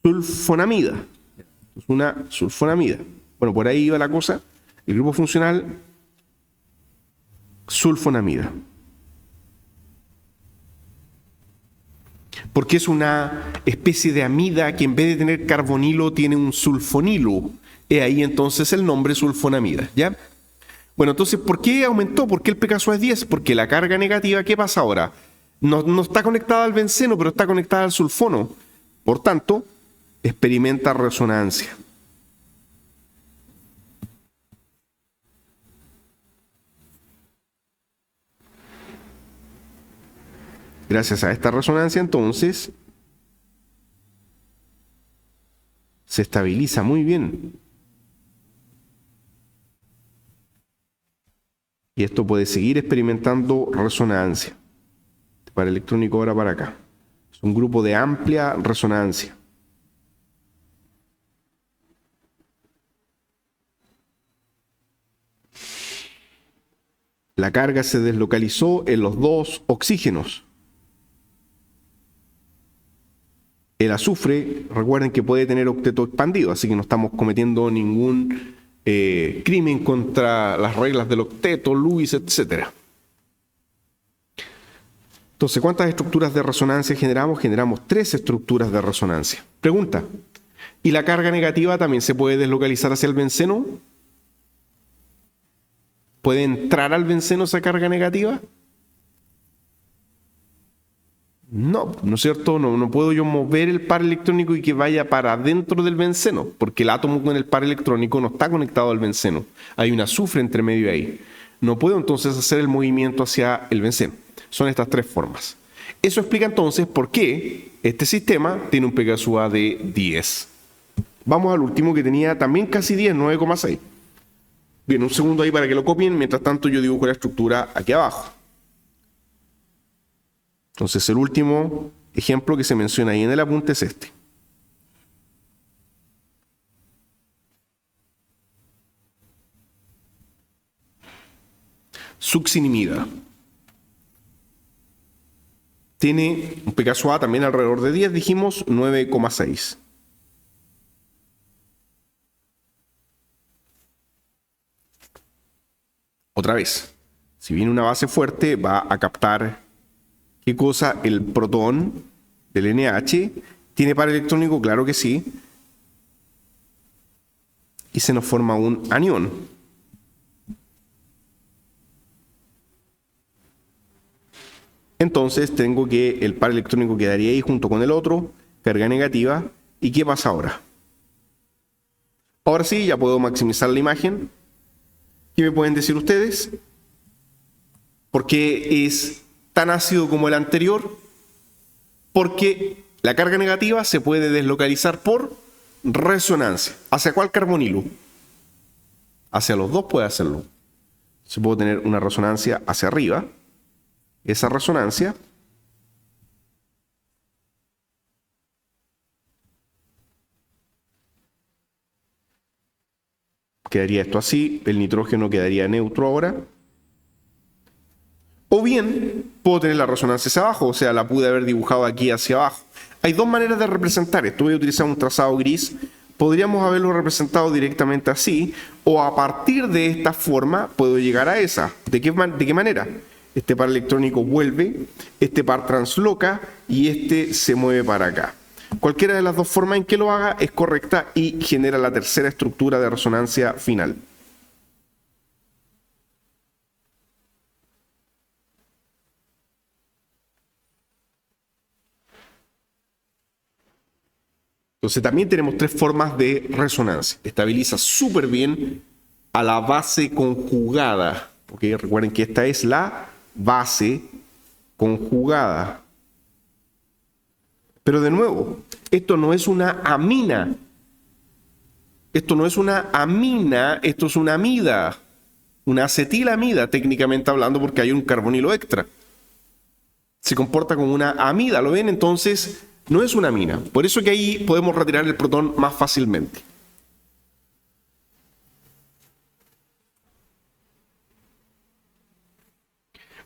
sulfonamida. Es una sulfonamida. Bueno, por ahí iba la cosa. El grupo funcional, sulfonamida. Porque es una especie de amida que en vez de tener carbonilo tiene un sulfonilo. Y ahí entonces el nombre sulfonamida, ¿ya? Bueno, entonces, ¿por qué aumentó? ¿Por qué el pKa es 10? Porque la carga negativa, ¿qué pasa ahora? No está conectada al benceno, pero está conectada al sulfono. Por tanto, experimenta resonancia. Gracias a esta resonancia, entonces, se estabiliza muy bien. Y esto puede seguir experimentando resonancia. Para electrónico ahora para acá. Es un grupo de amplia resonancia. La carga se deslocalizó en los dos oxígenos. El azufre, recuerden que puede tener octeto expandido, así que no estamos cometiendo ningún crimen contra las reglas del octeto, Lewis, etc. Entonces, ¿cuántas estructuras de resonancia generamos? Generamos 3 estructuras de resonancia. Pregunta, ¿y la carga negativa también se puede deslocalizar hacia el benceno? ¿Puede entrar al benceno esa carga negativa? No, ¿no es cierto? No puedo yo mover el par electrónico y que vaya para adentro del benceno, porque el átomo con el par electrónico no está conectado al benceno. Hay un azufre entre medio ahí. No puedo entonces hacer el movimiento hacia el benceno. Son estas 3 formas. Eso explica entonces por qué este sistema tiene un pKa de 10. Vamos al último que tenía también casi 10, 9,6. Bien, un segundo ahí para que lo copien. Mientras tanto yo dibujo la estructura aquí abajo. Entonces el último ejemplo que se menciona ahí en el apunte es este. Succinimida. Tiene un pKa también alrededor de 10, dijimos 9,6. Otra vez, si viene una base fuerte, va a captar, ¿qué cosa? El protón del NH. ¿Tiene par electrónico? Claro que sí. Y se nos forma un anión. Entonces tengo que el par electrónico quedaría ahí junto con el otro, carga negativa. ¿Y qué pasa ahora? Ahora sí, ya puedo maximizar la imagen. ¿Qué me pueden decir ustedes? ¿Por qué es tan ácido como el anterior? Porque la carga negativa se puede deslocalizar por resonancia. ¿Hacia cuál carbonilo? Hacia los dos puede hacerlo. Se puede tener una resonancia hacia arriba. Esa resonancia quedaría esto así, el nitrógeno quedaría neutro ahora. O bien puedo tener la resonancia hacia abajo, o sea, la pude haber dibujado aquí hacia abajo. Hay 2 maneras de representar esto. Voy a utilizar un trazado gris. Podríamos haberlo representado directamente así, o a partir de esta forma puedo llegar a esa. ¿De qué manera? Este par electrónico vuelve, este par transloca y este se mueve para acá. Cualquiera de las 2 formas en que lo haga es correcta y genera la tercera estructura de resonancia final. Entonces también tenemos 3 formas de resonancia. Estabiliza súper bien a la base conjugada. ¿Okay? Recuerden que esta es la base conjugada. Pero de nuevo, esto no es una amina. Esto no es una amina, esto es una amida. Una acetilamida, técnicamente hablando, porque hay un carbonilo extra. Se comporta como una amida, ¿lo ven? Entonces, No es una amina. Por eso que ahí podemos retirar el protón más fácilmente.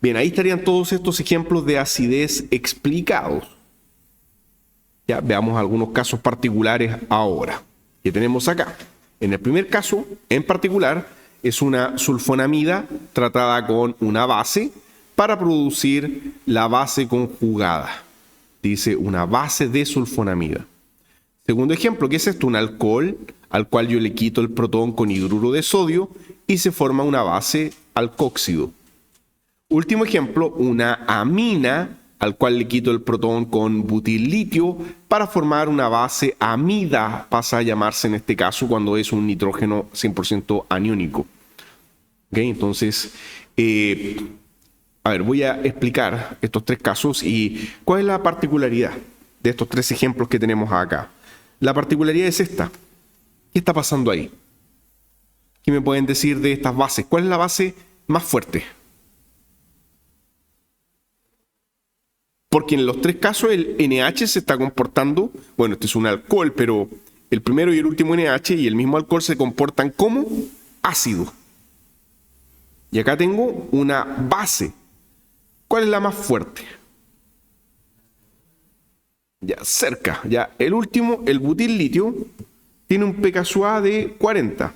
Bien, ahí estarían todos estos ejemplos de acidez explicados. Ya veamos algunos casos particulares ahora que tenemos acá. En el primer caso, en particular, es una sulfonamida tratada con una base para producir la base conjugada. Dice una base de sulfonamida. Segundo ejemplo, ¿qué es esto? Un alcohol al cual yo le quito el protón con hidruro de sodio y se forma una base alcóxido. Último ejemplo, una amina al cual le quito el protón con butil-litio para formar una base amida, pasa a llamarse en este caso cuando es un nitrógeno 100% aniónico. ¿Okay? Entonces, voy a explicar estos tres casos y cuál es la particularidad de estos tres ejemplos que tenemos acá. La particularidad es esta. ¿Qué está pasando ahí? ¿Qué me pueden decir de estas bases? ¿Cuál es la base más fuerte? Porque en los tres casos el NH se está comportando, bueno, este es un alcohol, pero el primero y el último NH y el mismo alcohol se comportan como ácido. Y acá tengo una base. ¿Cuál es la más fuerte? Ya, cerca. Ya, el último, el butil-litio, tiene un pKa de 40.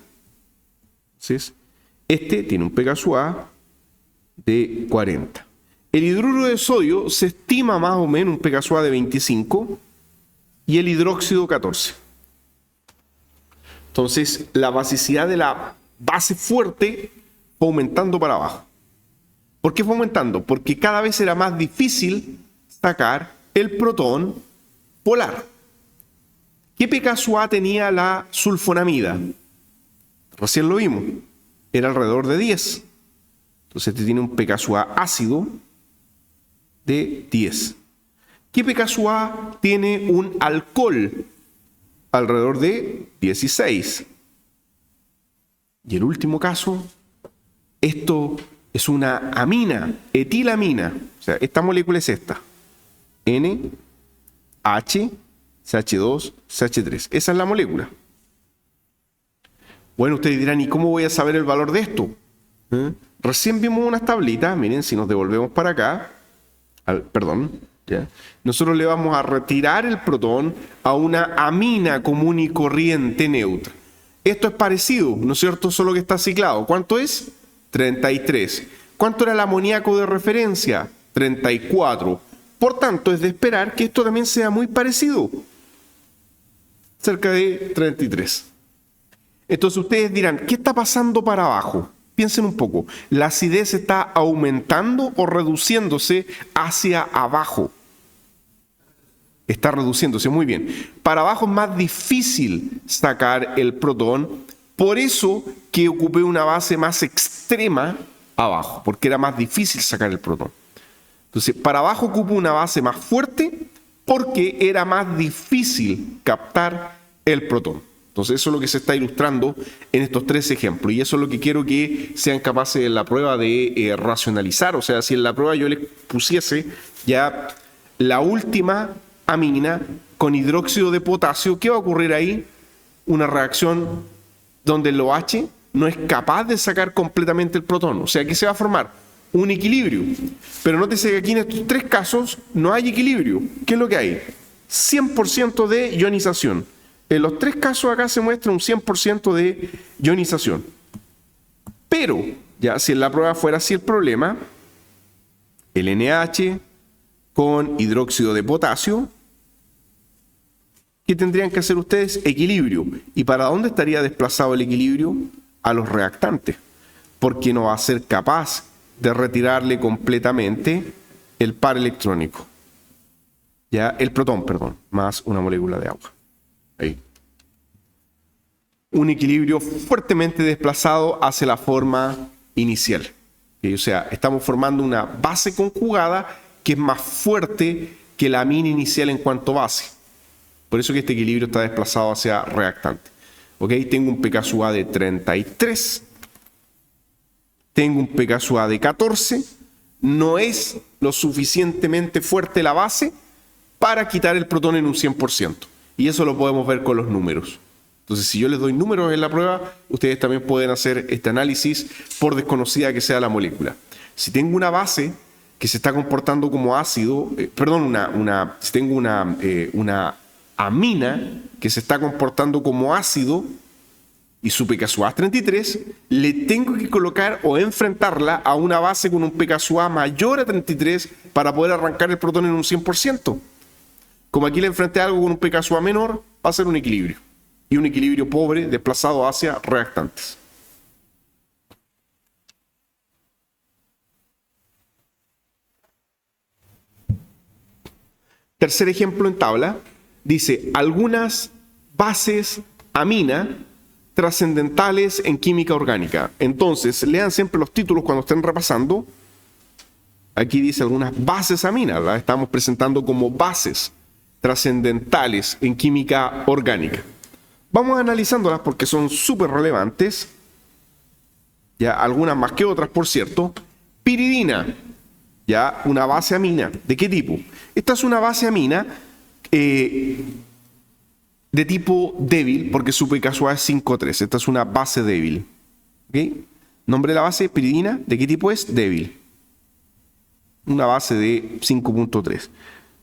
Entonces, este tiene un pKa de 40. El hidruro de sodio se estima más o menos un pKa de 25 y el hidróxido 14. Entonces, la basicidad de la base fuerte fue aumentando para abajo. ¿Por qué fue aumentando? Porque cada vez era más difícil sacar el protón polar. ¿Qué pKa tenía la sulfonamida? Recién lo vimos. Era alrededor de 10. Entonces, este tiene un pKa ácido de 10. ¿Qué pKa tiene un alcohol? Alrededor de 16. Y el último caso, esto es una amina, etilamina. O sea, esta molécula es esta. N, H, CH2, CH3. Esa es la molécula. Bueno, ustedes dirán, ¿y cómo voy a saber el valor de esto? Recién vimos unas tablitas. Miren, si nos devolvemos para acá. ¿ya? Nosotros le vamos a retirar el protón a una amina común y corriente neutra. Esto es parecido, ¿no es cierto? Solo que está ciclado. ¿Cuánto es? 33. ¿Cuánto era el amoníaco de referencia? 34. Por tanto, es de esperar que esto también sea muy parecido. Cerca de 33. Entonces ustedes dirán, ¿qué está pasando para abajo? Piensen un poco, ¿la acidez está aumentando o reduciéndose hacia abajo? Está reduciéndose, muy bien. Para abajo es más difícil sacar el protón, por eso que ocupé una base más extrema abajo, porque era más difícil sacar el protón. Entonces, para abajo ocupo una base más fuerte porque era más difícil captar el protón. Entonces eso es lo que se está ilustrando en estos tres ejemplos y eso es lo que quiero que sean capaces en la prueba de racionalizar. O sea, si en la prueba yo les pusiese ya la última amina con hidróxido de potasio, ¿qué va a ocurrir ahí? Una reacción donde el OH no es capaz de sacar completamente el protón. O sea, ¿qué se va a formar? Un equilibrio. Pero nótese que aquí en estos tres casos no hay equilibrio. ¿Qué es lo que hay? 100% de ionización. En los tres casos acá se muestra un 100% de ionización. Pero, ya si en la prueba fuera así el problema, el NH con hidróxido de potasio, ¿qué tendrían que hacer ustedes? Equilibrio. ¿Y para dónde estaría desplazado el equilibrio? A los reactantes. Porque no va a ser capaz de retirarle completamente el par electrónico. Ya, el protón, perdón, más una molécula de agua. Ahí. Un equilibrio fuertemente desplazado hacia la forma inicial. O sea, estamos formando una base conjugada que es más fuerte que la amina inicial en cuanto a base. Por eso que este equilibrio está desplazado hacia reactante. ¿Ok? Tengo un pKa de 33. Tengo un pKa de 14. No es lo suficientemente fuerte la base para quitar el protón en un 100%. Y eso lo podemos ver con los números. Entonces, si yo les doy números en la prueba, ustedes también pueden hacer este análisis por desconocida que sea la molécula. Si tengo una base que se está comportando como ácido, si tengo una amina que se está comportando como ácido y su pKa es 33, le tengo que colocar o enfrentarla a una base con un pKa mayor a 33 para poder arrancar el protón en un 100%. Como aquí le enfrenté algo con un pKa menor, va a ser un equilibrio. Y un equilibrio pobre desplazado hacia reactantes. Tercer ejemplo en tabla, dice algunas bases amina trascendentales en química orgánica. Entonces, lean siempre los títulos cuando estén repasando. Aquí dice algunas bases amina, las estamos presentando como bases trascendentales en química orgánica. Vamos analizándolas porque son súper relevantes. Ya, algunas más que otras, por cierto. Piridina, ya, una base amina. ¿De qué tipo? Esta es una base amina de tipo débil, porque su pKa es 5,3. Esta es una base débil. ¿Okay? Nombre de la base, piridina. ¿De qué tipo es? Débil. Una base de 5,3.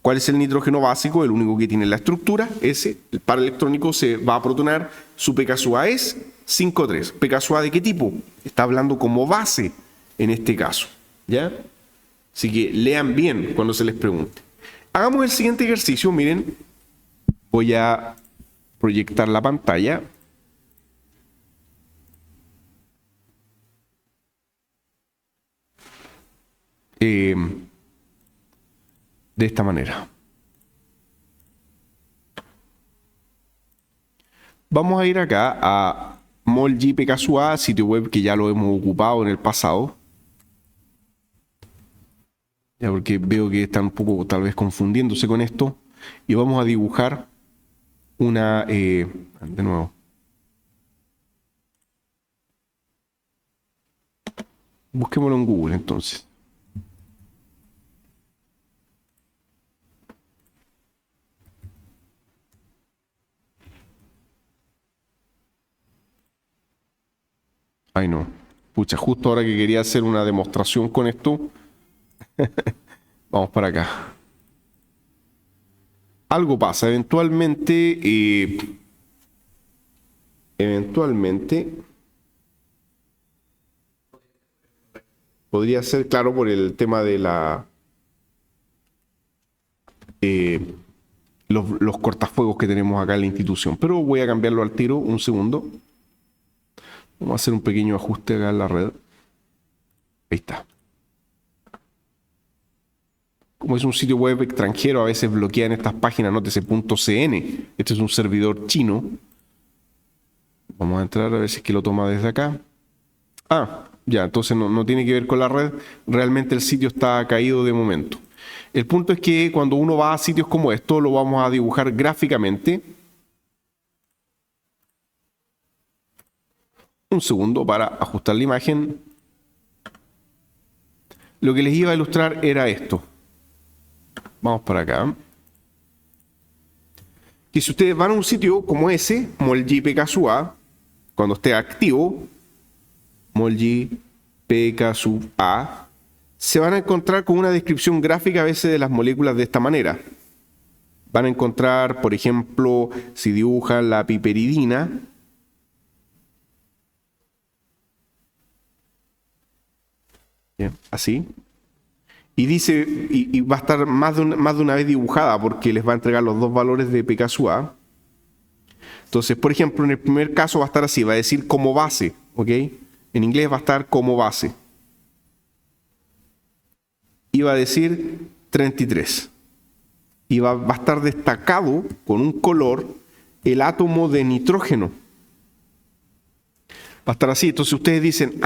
¿Cuál es el nitrógeno básico? El único que tiene la estructura. Ese, el par electrónico, se va a protonar. Su pKa es 5,3. ¿pKa de qué tipo? Está hablando como base en este caso. ¿Ya? Así que lean bien cuando se les pregunte. Hagamos el siguiente ejercicio. Miren, voy a proyectar la pantalla. De esta manera. Vamos a ir acá a molg pKa, sitio web que ya lo hemos ocupado en el pasado. Ya, porque veo que están un poco tal vez confundiéndose con esto. Y vamos a dibujar una... de nuevo. Busquémoslo en Google entonces. Ay no. Pucha, justo ahora que quería hacer una demostración con esto. Vamos para acá. Algo pasa. Eventualmente podría ser, claro, por el tema de los cortafuegos que tenemos acá en la institución. Pero voy a cambiarlo al tiro, un segundo. Vamos a hacer un pequeño ajuste acá en la red. Ahí está. Como es un sitio web extranjero, a veces bloquean estas páginas, nótese .cn. Este es un servidor chino. Vamos a entrar a ver si es que lo toma desde acá. Ah, ya, entonces no tiene que ver con la red. Realmente el sitio está caído de momento. El punto es que cuando uno va a sitios como esto, lo vamos a dibujar gráficamente. Un segundo para ajustar la imagen. Lo que les iba a ilustrar era esto. Vamos para acá. Que si ustedes van a un sitio como ese, molg pKa, cuando esté activo, molg pKa, se van a encontrar con una descripción gráfica a veces de las moléculas de esta manera. Van a encontrar, por ejemplo, si dibujan la piperidina, bien, así. Y dice, y va a estar más de una vez dibujada porque les va a entregar los dos valores de pKa. Entonces, por ejemplo, en el primer caso va a estar así, va a decir como base, ¿ok? En inglés va a estar como base. Y va a decir 33. Y va a estar destacado con un color el átomo de nitrógeno. Va a estar así. Entonces ustedes dicen,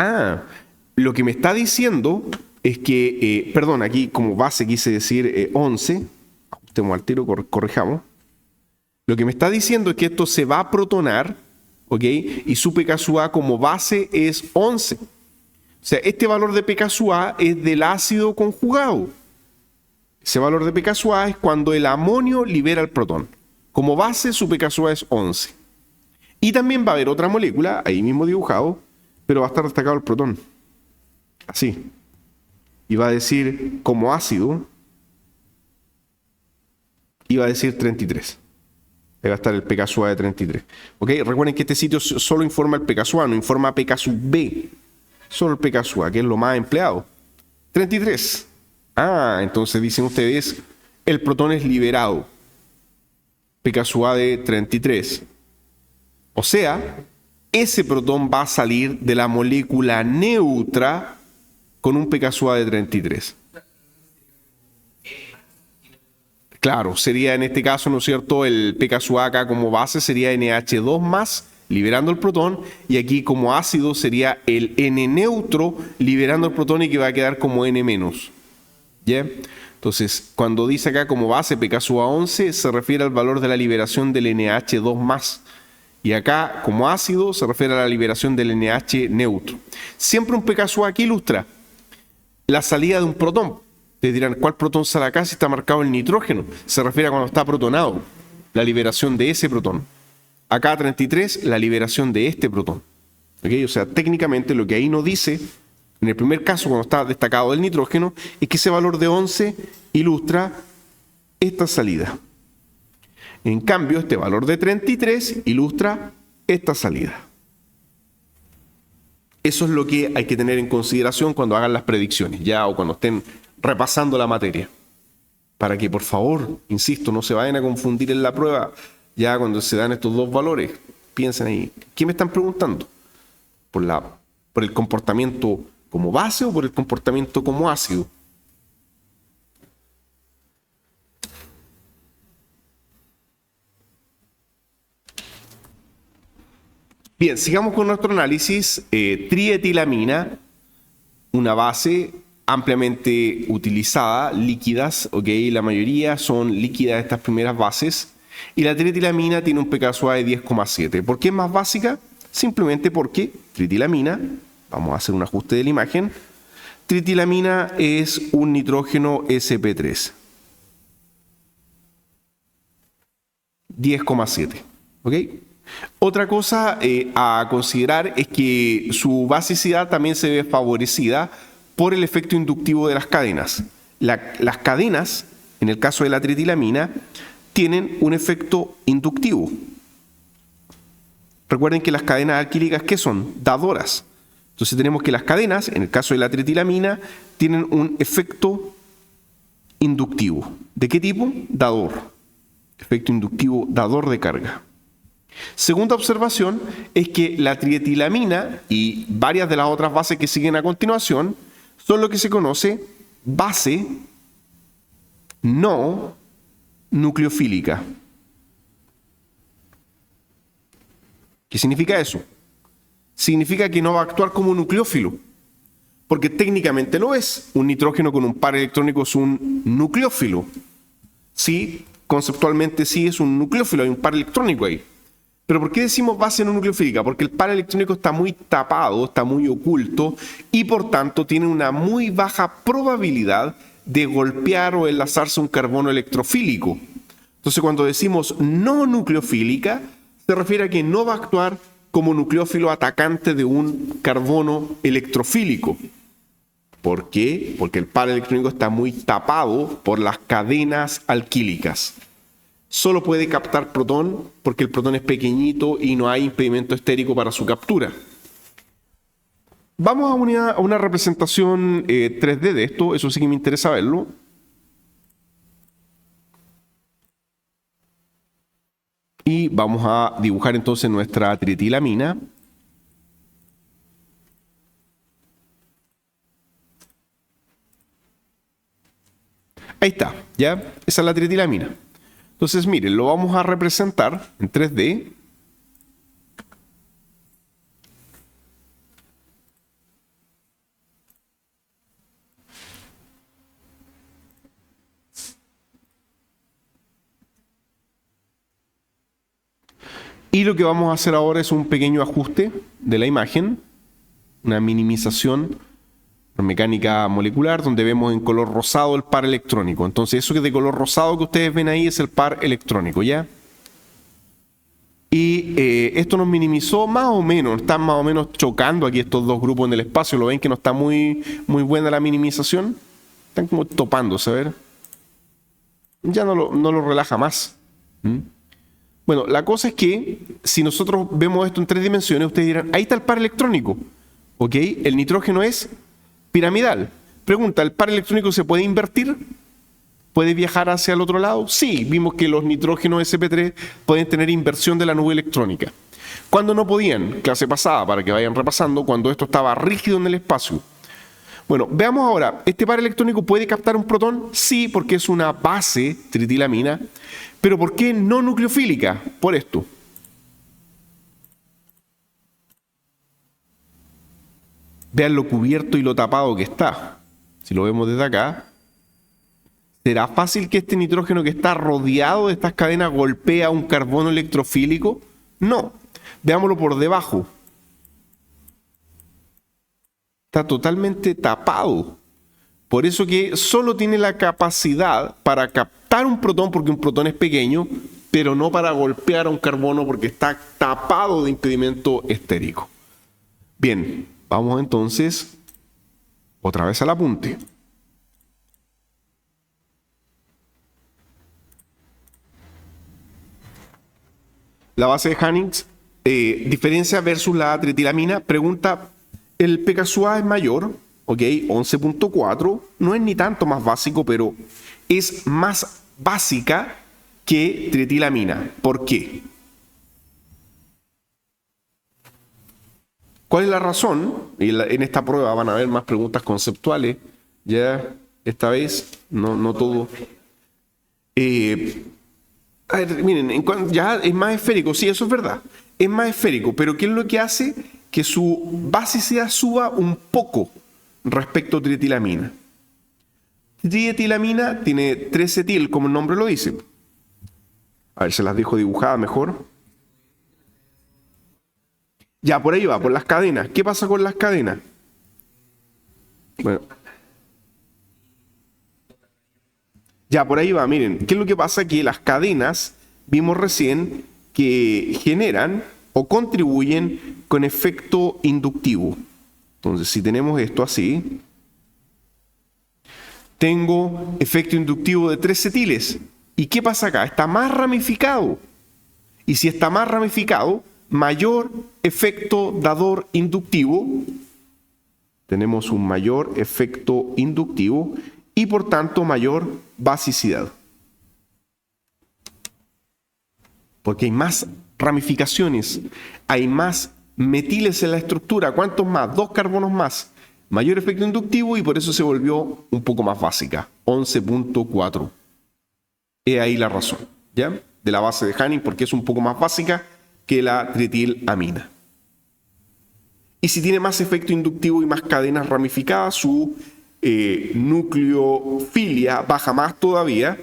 lo que me está diciendo es que, perdón, aquí como base quise decir 11, ajustemos al tiro, corrijamos. Lo que me está diciendo es que esto se va a protonar, ¿ok? Y su pKa como base es 11. O sea, este valor de pKa es del ácido conjugado. Ese valor de pK sub A es cuando el amonio libera el protón. Como base, su pK sub A es 11. Y también va a haber otra molécula, ahí mismo dibujado, pero va a estar destacado el protón. Así. Y va a decir, como ácido, y va a decir 33. Ahí va a estar el pK sub A de 33. ¿Ok? Recuerden que este sitio solo informa el pK sub A, no informa pK sub B. Solo el pK sub A, que es lo más empleado. 33. Ah, entonces dicen ustedes, el protón es liberado. pK sub A de 33. O sea, ese protón va a salir de la molécula neutra con un pK sub A de 33. Claro, sería en este caso, ¿no es cierto? El pK sub A acá como base sería NH2+, liberando el protón, y aquí como ácido sería el N neutro, liberando el protón y que va a quedar como N-. ¿Ya? Entonces, cuando dice acá como base pK sub A 11, se refiere al valor de la liberación del NH2+. Y acá, como ácido, se refiere a la liberación del NH neutro. Siempre un pK sub A que ilustra la salida de un protón. Te dirán, ¿cuál protón sale acá si está marcado el nitrógeno? Se refiere a cuando está protonado, la liberación de ese protón. Acá 33, la liberación de este protón. ¿Okay? O sea, técnicamente lo que ahí nos dice, en el primer caso, cuando está destacado el nitrógeno, es que ese valor de 11 ilustra esta salida. En cambio, este valor de 33 ilustra esta salida. Eso es lo que hay que tener en consideración cuando hagan las predicciones, ya, o cuando estén repasando la materia. Para que, por favor, insisto, no se vayan a confundir en la prueba, ya cuando se dan estos dos valores. Piensen ahí, ¿qué me están preguntando? ¿Por el comportamiento como base o por el comportamiento como ácido? Bien, sigamos con nuestro análisis. Trietilamina, una base ampliamente utilizada, líquidas, ok, la mayoría son líquidas estas primeras bases, y la trietilamina tiene un pK sub A de 10,7. ¿Por qué es más básica? Simplemente porque trietilamina, vamos a hacer un ajuste de la imagen, trietilamina es un nitrógeno sp3. 10,7, ¿ok? Otra cosa a considerar es que su basicidad también se ve favorecida por el efecto inductivo de las cadenas. Las cadenas, en el caso de la trietilamina, tienen un efecto inductivo. Recuerden que las cadenas alquílicas, ¿qué son? Dadoras. Entonces tenemos que las cadenas, en el caso de la trietilamina, tienen un efecto inductivo. ¿De qué tipo? Dador. Efecto inductivo dador de carga. Segunda observación es que la trietilamina y varias de las otras bases que siguen a continuación son lo que se conoce base no nucleofílica. ¿Qué significa eso? Significa que no va a actuar como un nucleófilo, porque técnicamente lo es. Un nitrógeno con un par electrónico es un nucleófilo. Sí, conceptualmente sí es un nucleófilo, hay un par electrónico ahí. ¿Pero por qué decimos base no nucleofílica? Porque el par electrónico está muy tapado, está muy oculto y por tanto tiene una muy baja probabilidad de golpear o enlazarse a un carbono electrofílico. Entonces cuando decimos no nucleofílica, se refiere a que no va a actuar como nucleófilo atacante de un carbono electrofílico. ¿Por qué? Porque el par electrónico está muy tapado por las cadenas alquílicas. Solo puede captar protón porque el protón es pequeñito y no hay impedimento estérico para su captura. Vamos a una representación 3D de esto, eso sí que me interesa verlo. Y vamos a dibujar entonces nuestra trietilamina. Ahí está, ¿ya? Esa es la trietilamina. Entonces, miren, lo vamos a representar en 3D. Y lo que vamos a hacer ahora es un pequeño ajuste de la imagen, una minimización mecánica molecular, donde vemos en color rosado el par electrónico. Entonces eso que es de color rosado que ustedes ven ahí es el par electrónico, ¿ya? Y esto nos minimizó más o menos, están más o menos chocando aquí estos dos grupos en el espacio. ¿Lo ven que no está muy buena la minimización? Están como topándose, a ver. Ya no lo relaja más. Bueno, la cosa es que si nosotros vemos esto en 3 dimensiones, ustedes dirán, ahí está el par electrónico. ¿Ok? El nitrógeno es piramidal. Pregunta, ¿el par electrónico se puede invertir? ¿Puede viajar hacia el otro lado? Sí, vimos que los nitrógenos sp3 pueden tener inversión de la nube electrónica. ¿Cuándo no podían? Clase pasada, para que vayan repasando, cuando esto estaba rígido en el espacio. Bueno, veamos ahora, ¿este par electrónico puede captar un protón? Sí, porque es una base tritilamina. ¿Pero por qué no nucleofílica? Por esto. Vean lo cubierto y lo tapado que está. Si lo vemos desde acá, ¿será fácil que este nitrógeno que está rodeado de estas cadenas golpee a un carbono electrofílico? No. Veámoslo por debajo. Está totalmente tapado. Por eso que solo tiene la capacidad para captar un protón, porque un protón es pequeño, pero no para golpear a un carbono porque está tapado de impedimento estérico. Bien, vamos entonces otra vez al apunte. La base de Hannings, diferencia versus la tritilamina, pregunta, ¿el pKa es mayor? Ok, 11.4, no es ni tanto más básico, pero es más básica que tritilamina. ¿Por qué? ¿Cuál es la razón? En esta prueba van a haber más preguntas conceptuales, ya esta vez, no todo. A ver, miren, ya es más esférico, sí, eso es verdad, es más esférico, pero ¿qué es lo que hace? Que su basicidad suba un poco respecto a tritilamina. Tritilamina tiene 3-etil, como el nombre lo dice. A ver, se las dejo dibujadas mejor. Ya, por ahí va, por las cadenas. ¿Qué pasa con las cadenas? Bueno. Ya, por ahí va, miren. ¿Qué es lo que pasa? Que las cadenas, vimos recién, que generan o contribuyen con efecto inductivo. Entonces, si tenemos esto así, tengo efecto inductivo de 3 etiles. ¿Y qué pasa acá? Está más ramificado. Y si está más ramificado, mayor efecto dador inductivo. Tenemos un mayor efecto inductivo y por tanto mayor basicidad. Porque hay más ramificaciones, hay más metiles en la estructura. ¿Cuántos más? 2 carbonos más. Mayor efecto inductivo y por eso se volvió un poco más básica. 11.4. He ahí la razón, ¿ya? De la base de Hanning, porque es un poco más básica que la tritilamina. Y si tiene más efecto inductivo y más cadenas ramificadas, su nucleofilia baja más todavía,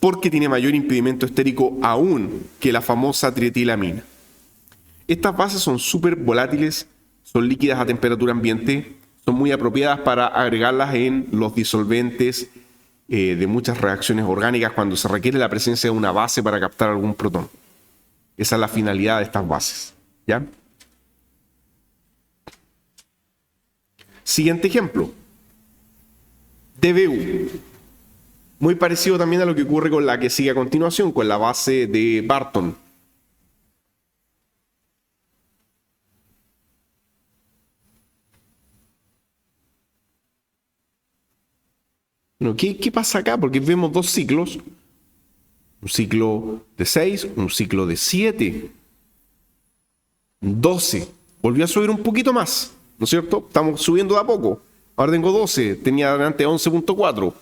porque tiene mayor impedimento estérico aún que la famosa tritilamina. Estas bases son súper volátiles, son líquidas a temperatura ambiente, son muy apropiadas para agregarlas en los disolventes de muchas reacciones orgánicas cuando se requiere la presencia de una base para captar algún protón. Esa es la finalidad de estas bases, ¿ya? Siguiente ejemplo. DBU. Muy parecido también a lo que ocurre con la que sigue a continuación, con la base de Barton. Bueno, ¿qué pasa acá? Porque vemos 2 ciclos. Un ciclo de 6, un ciclo de 7. 12. Volvió a subir un poquito más, ¿no es cierto? Estamos subiendo de a poco. Ahora tengo 12, tenía delante 11.4.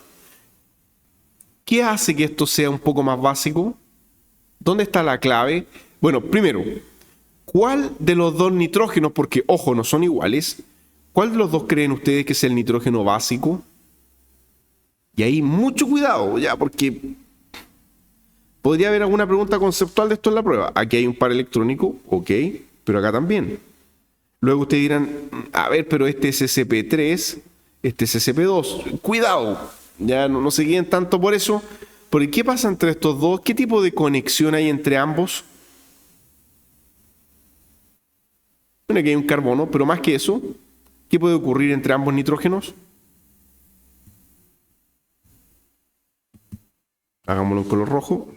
¿Qué hace que esto sea un poco más básico? ¿Dónde está la clave? Bueno, primero, ¿cuál de los dos nitrógenos, porque ojo, no son iguales, cuál de los dos creen ustedes que es el nitrógeno básico? Y ahí mucho cuidado, ya, porque podría haber alguna pregunta conceptual de esto en la prueba. Aquí hay un par electrónico, ok, pero acá también. Luego ustedes dirán, a ver, pero este es sp3, este es sp2. Cuidado, ya no se guíen tanto por eso. Porque ¿qué pasa entre estos dos? ¿Qué tipo de conexión hay entre ambos? Bueno, aquí hay un carbono, pero más que eso, ¿qué puede ocurrir entre ambos nitrógenos? Hagámoslo en color rojo.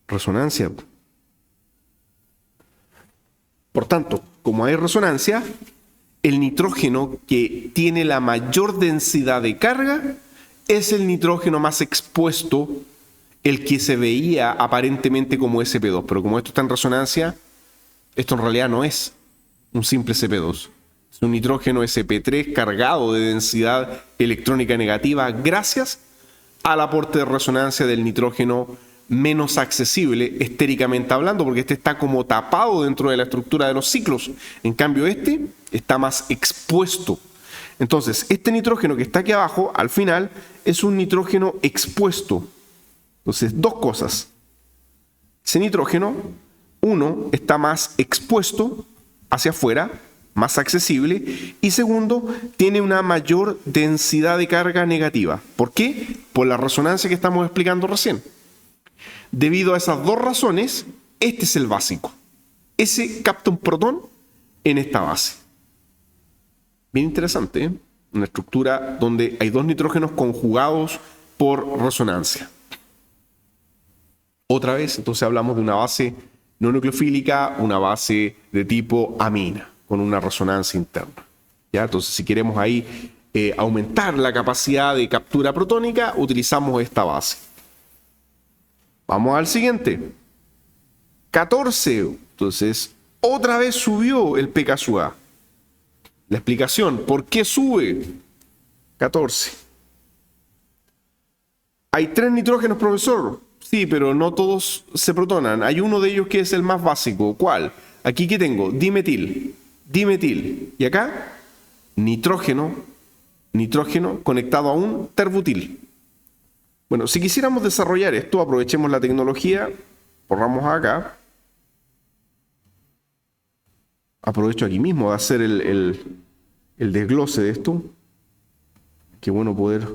Resonancia. Por tanto, como hay resonancia, el nitrógeno que tiene la mayor densidad de carga es el nitrógeno más expuesto, el que se veía aparentemente como sp2. Pero como esto está en resonancia, esto en realidad no es un simple sp2. Es un nitrógeno sp3 cargado de densidad electrónica negativa gracias al aporte de resonancia del nitrógeno menos accesible estéricamente hablando, porque este está como tapado dentro de la estructura de los ciclos. En cambio, este está más expuesto. Entonces, este nitrógeno que está aquí abajo, al final, es un nitrógeno expuesto. Entonces, dos cosas. Ese nitrógeno, uno, está más expuesto hacia afuera, más accesible, y segundo, tiene una mayor densidad de carga negativa. ¿Por qué? Por la resonancia que estamos explicando recién. Debido a esas dos razones, este es el básico. Ese capta un protón en esta base. Bien interesante, ¿eh? Una estructura donde hay dos nitrógenos conjugados por resonancia. Otra vez, entonces hablamos de una base no nucleofílica, una base de tipo amina, con una resonancia interna. ¿Ya? Entonces, si queremos ahí aumentar la capacidad de captura protónica, utilizamos esta base. Vamos al siguiente. 14. Entonces, otra vez subió el pKa. La explicación, ¿por qué sube? 14. Hay 3 nitrógenos, profesor. Sí, pero no todos se protonan. Hay uno de ellos que es el más básico. ¿Cuál? Aquí, ¿qué tengo? Dimetil. Dimetil. Y acá, nitrógeno. Nitrógeno conectado a un terbutil. Bueno, si quisiéramos desarrollar esto, aprovechemos la tecnología, borramos acá. Aprovecho aquí mismo de hacer el desglose de esto. Qué bueno poder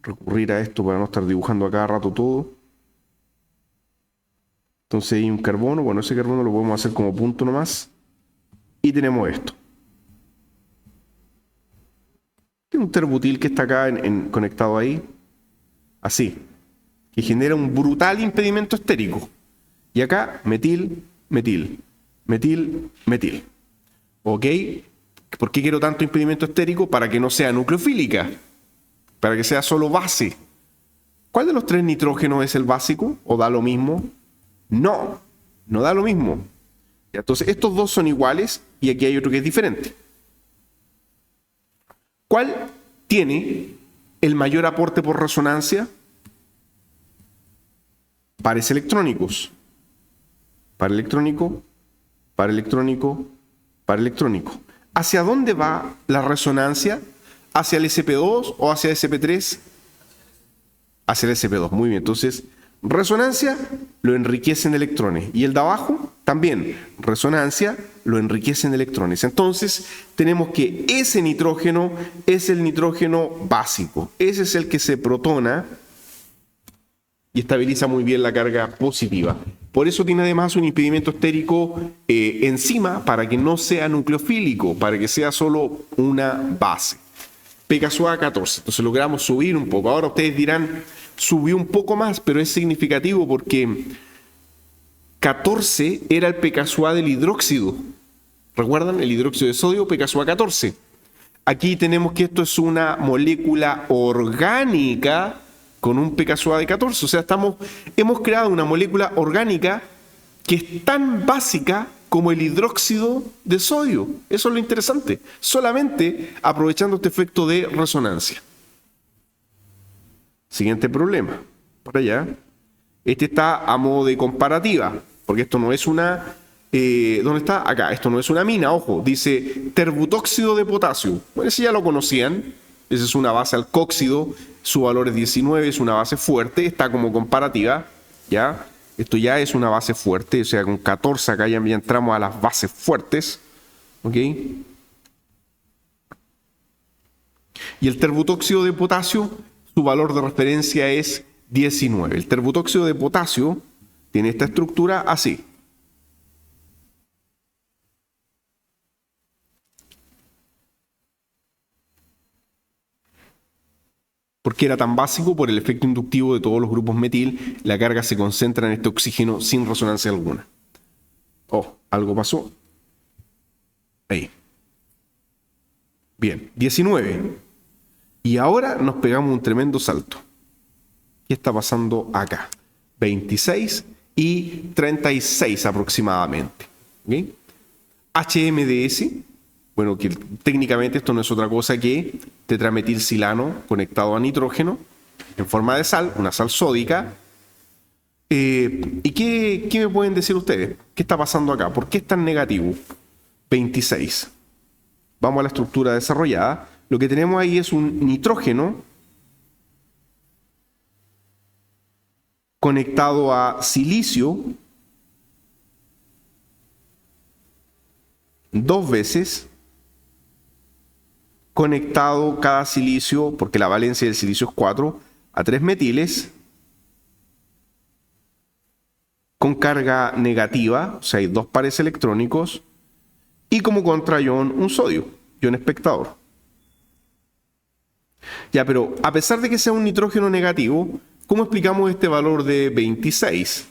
recurrir a esto para no estar dibujando a cada rato todo. Entonces hay un carbono, bueno, ese carbono lo podemos hacer como punto nomás. Y tenemos esto. Tiene un terbutil que está acá conectado ahí. Así, que genera un brutal impedimento estérico. Y acá, metil, metil, metil, metil. ¿Ok? ¿Por qué quiero tanto impedimento estérico? Para que no sea nucleofílica, para que sea solo base. ¿Cuál de los 3 nitrógenos es el básico? ¿O da lo mismo? No, no da lo mismo. Entonces, estos dos son iguales y aquí hay otro que es diferente. ¿Cuál tiene el mayor aporte por resonancia? Pares electrónicos. Par electrónico, par electrónico, par electrónico. ¿Hacia dónde va la resonancia? ¿Hacia el sp2 o hacia el sp3? Hacia el sp2, muy bien. Entonces, resonancia lo enriquece en electrones. Y el de abajo también. Resonancia lo enriquece en electrones. Entonces, tenemos que ese nitrógeno es el nitrógeno básico. Ese es el que se protona y estabiliza muy bien la carga positiva. Por eso tiene además un impedimento estérico encima para que no sea nucleofílico, para que sea solo una base. pKa 14. Entonces logramos subir un poco. Ahora ustedes dirán, subió un poco más, pero es significativo porque 14 era el pKa del hidróxido. ¿Recuerdan? El hidróxido de sodio, pKa 14. Aquí tenemos que esto es una molécula orgánica con un pKa de 14. O sea, hemos creado una molécula orgánica que es tan básica como el hidróxido de sodio. Eso es lo interesante. Solamente aprovechando este efecto de resonancia. Siguiente problema. Por allá. Este está a modo de comparativa. Porque esto no es una... ¿dónde está? Acá. Esto no es una mina, ojo. Dice terbutóxido de potasio. Bueno, ese ya lo conocían. Esa es una base alcóxido. Su valor es 19. Es una base fuerte. Está como comparativa. ¿Ya? Esto ya es una base fuerte. O sea, con 14 acá ya entramos a las bases fuertes. ¿Ok? Y el terbutóxido de potasio, su valor de referencia es 19. El terbutóxido de potasio tiene esta estructura así. ¿Por qué era tan básico? Por el efecto inductivo de todos los grupos metil, la carga se concentra en este oxígeno sin resonancia alguna. Oh, algo pasó. Ahí. Bien, 19. Y ahora nos pegamos un tremendo salto. ¿Qué está pasando acá? 26 y 36 aproximadamente. ¿Okay? HMDS, bueno, que técnicamente esto no es otra cosa que tetrametilsilano conectado a nitrógeno en forma de sal, una sal sódica. ¿Y qué me pueden decir ustedes? ¿Qué está pasando acá? ¿Por qué es tan negativo? 26. Vamos a la estructura desarrollada. Lo que tenemos ahí es un nitrógeno conectado a silicio 2 veces, conectado cada silicio, porque la valencia del silicio es 4, a 3 metiles, con carga negativa, o sea, hay 2 pares electrónicos, y como contraión un sodio, ion espectador. Ya, pero a pesar de que sea un nitrógeno negativo, ¿cómo explicamos este valor de 26?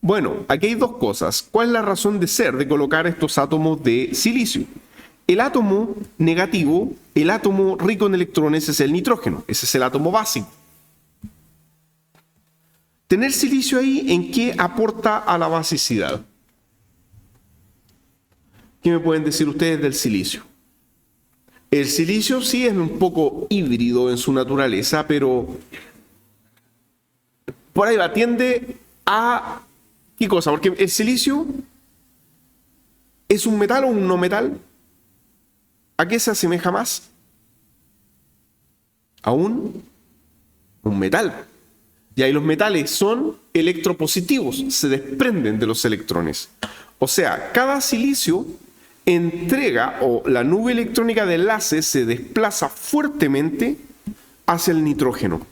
Bueno, aquí hay 2 cosas. ¿Cuál es la razón de ser de colocar estos átomos de silicio? El átomo negativo, el átomo rico en electrones es el nitrógeno. Ese es el átomo básico. Tener silicio ahí, ¿en qué aporta a la basicidad? ¿Qué me pueden decir ustedes del silicio? El silicio sí es un poco híbrido en su naturaleza, pero por ahí va, tiende a... ¿Qué cosa? Porque el silicio es un metal o un no metal. ¿A qué se asemeja más? A un metal. Y ahí los metales son electropositivos, se desprenden de los electrones. O sea, cada silicio entrega, o la nube electrónica de enlace se desplaza fuertemente hacia el nitrógeno.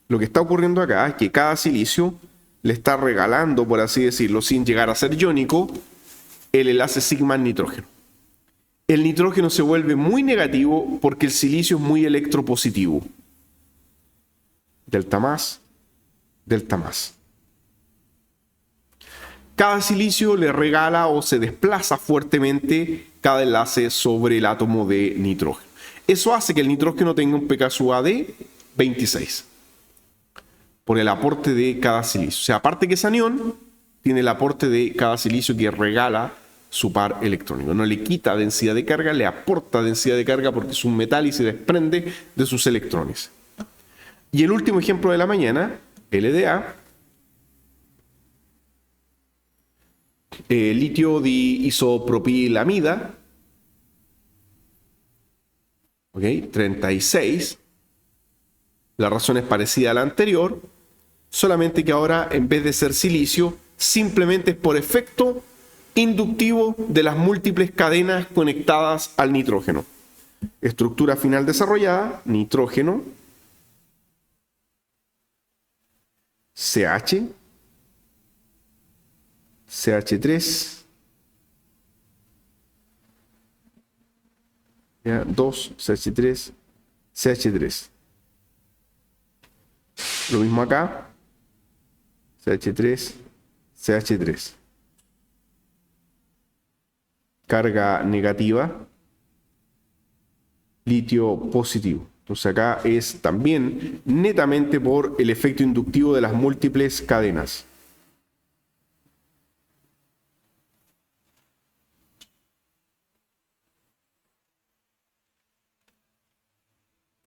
Lo que está ocurriendo acá es que cada silicio le está regalando, por así decirlo, sin llegar a ser iónico, el enlace sigma al nitrógeno. El nitrógeno se vuelve muy negativo porque el silicio es muy electropositivo. Delta más, delta más. Cada silicio le regala o se desplaza fuertemente cada enlace sobre el átomo de nitrógeno. Eso hace que el nitrógeno tenga un pKa de 26 por el aporte de cada silicio. O sea, aparte que es anión, tiene el aporte de cada silicio que regala su par electrónico. No le quita densidad de carga, le aporta densidad de carga porque es un metal y se desprende de sus electrones. Y el último ejemplo de la mañana, LDA, litio diisopropilamida, ¿ok? 36. La razón es parecida a la anterior, solamente que ahora en vez de ser silicio, simplemente es por efecto inductivo de las múltiples cadenas conectadas al nitrógeno. Estructura final desarrollada, nitrógeno, CH, CH3, 2, CH3, CH3. Lo mismo acá, CH3, CH3. Carga negativa, litio positivo. Entonces acá es también netamente por el efecto inductivo de las múltiples cadenas.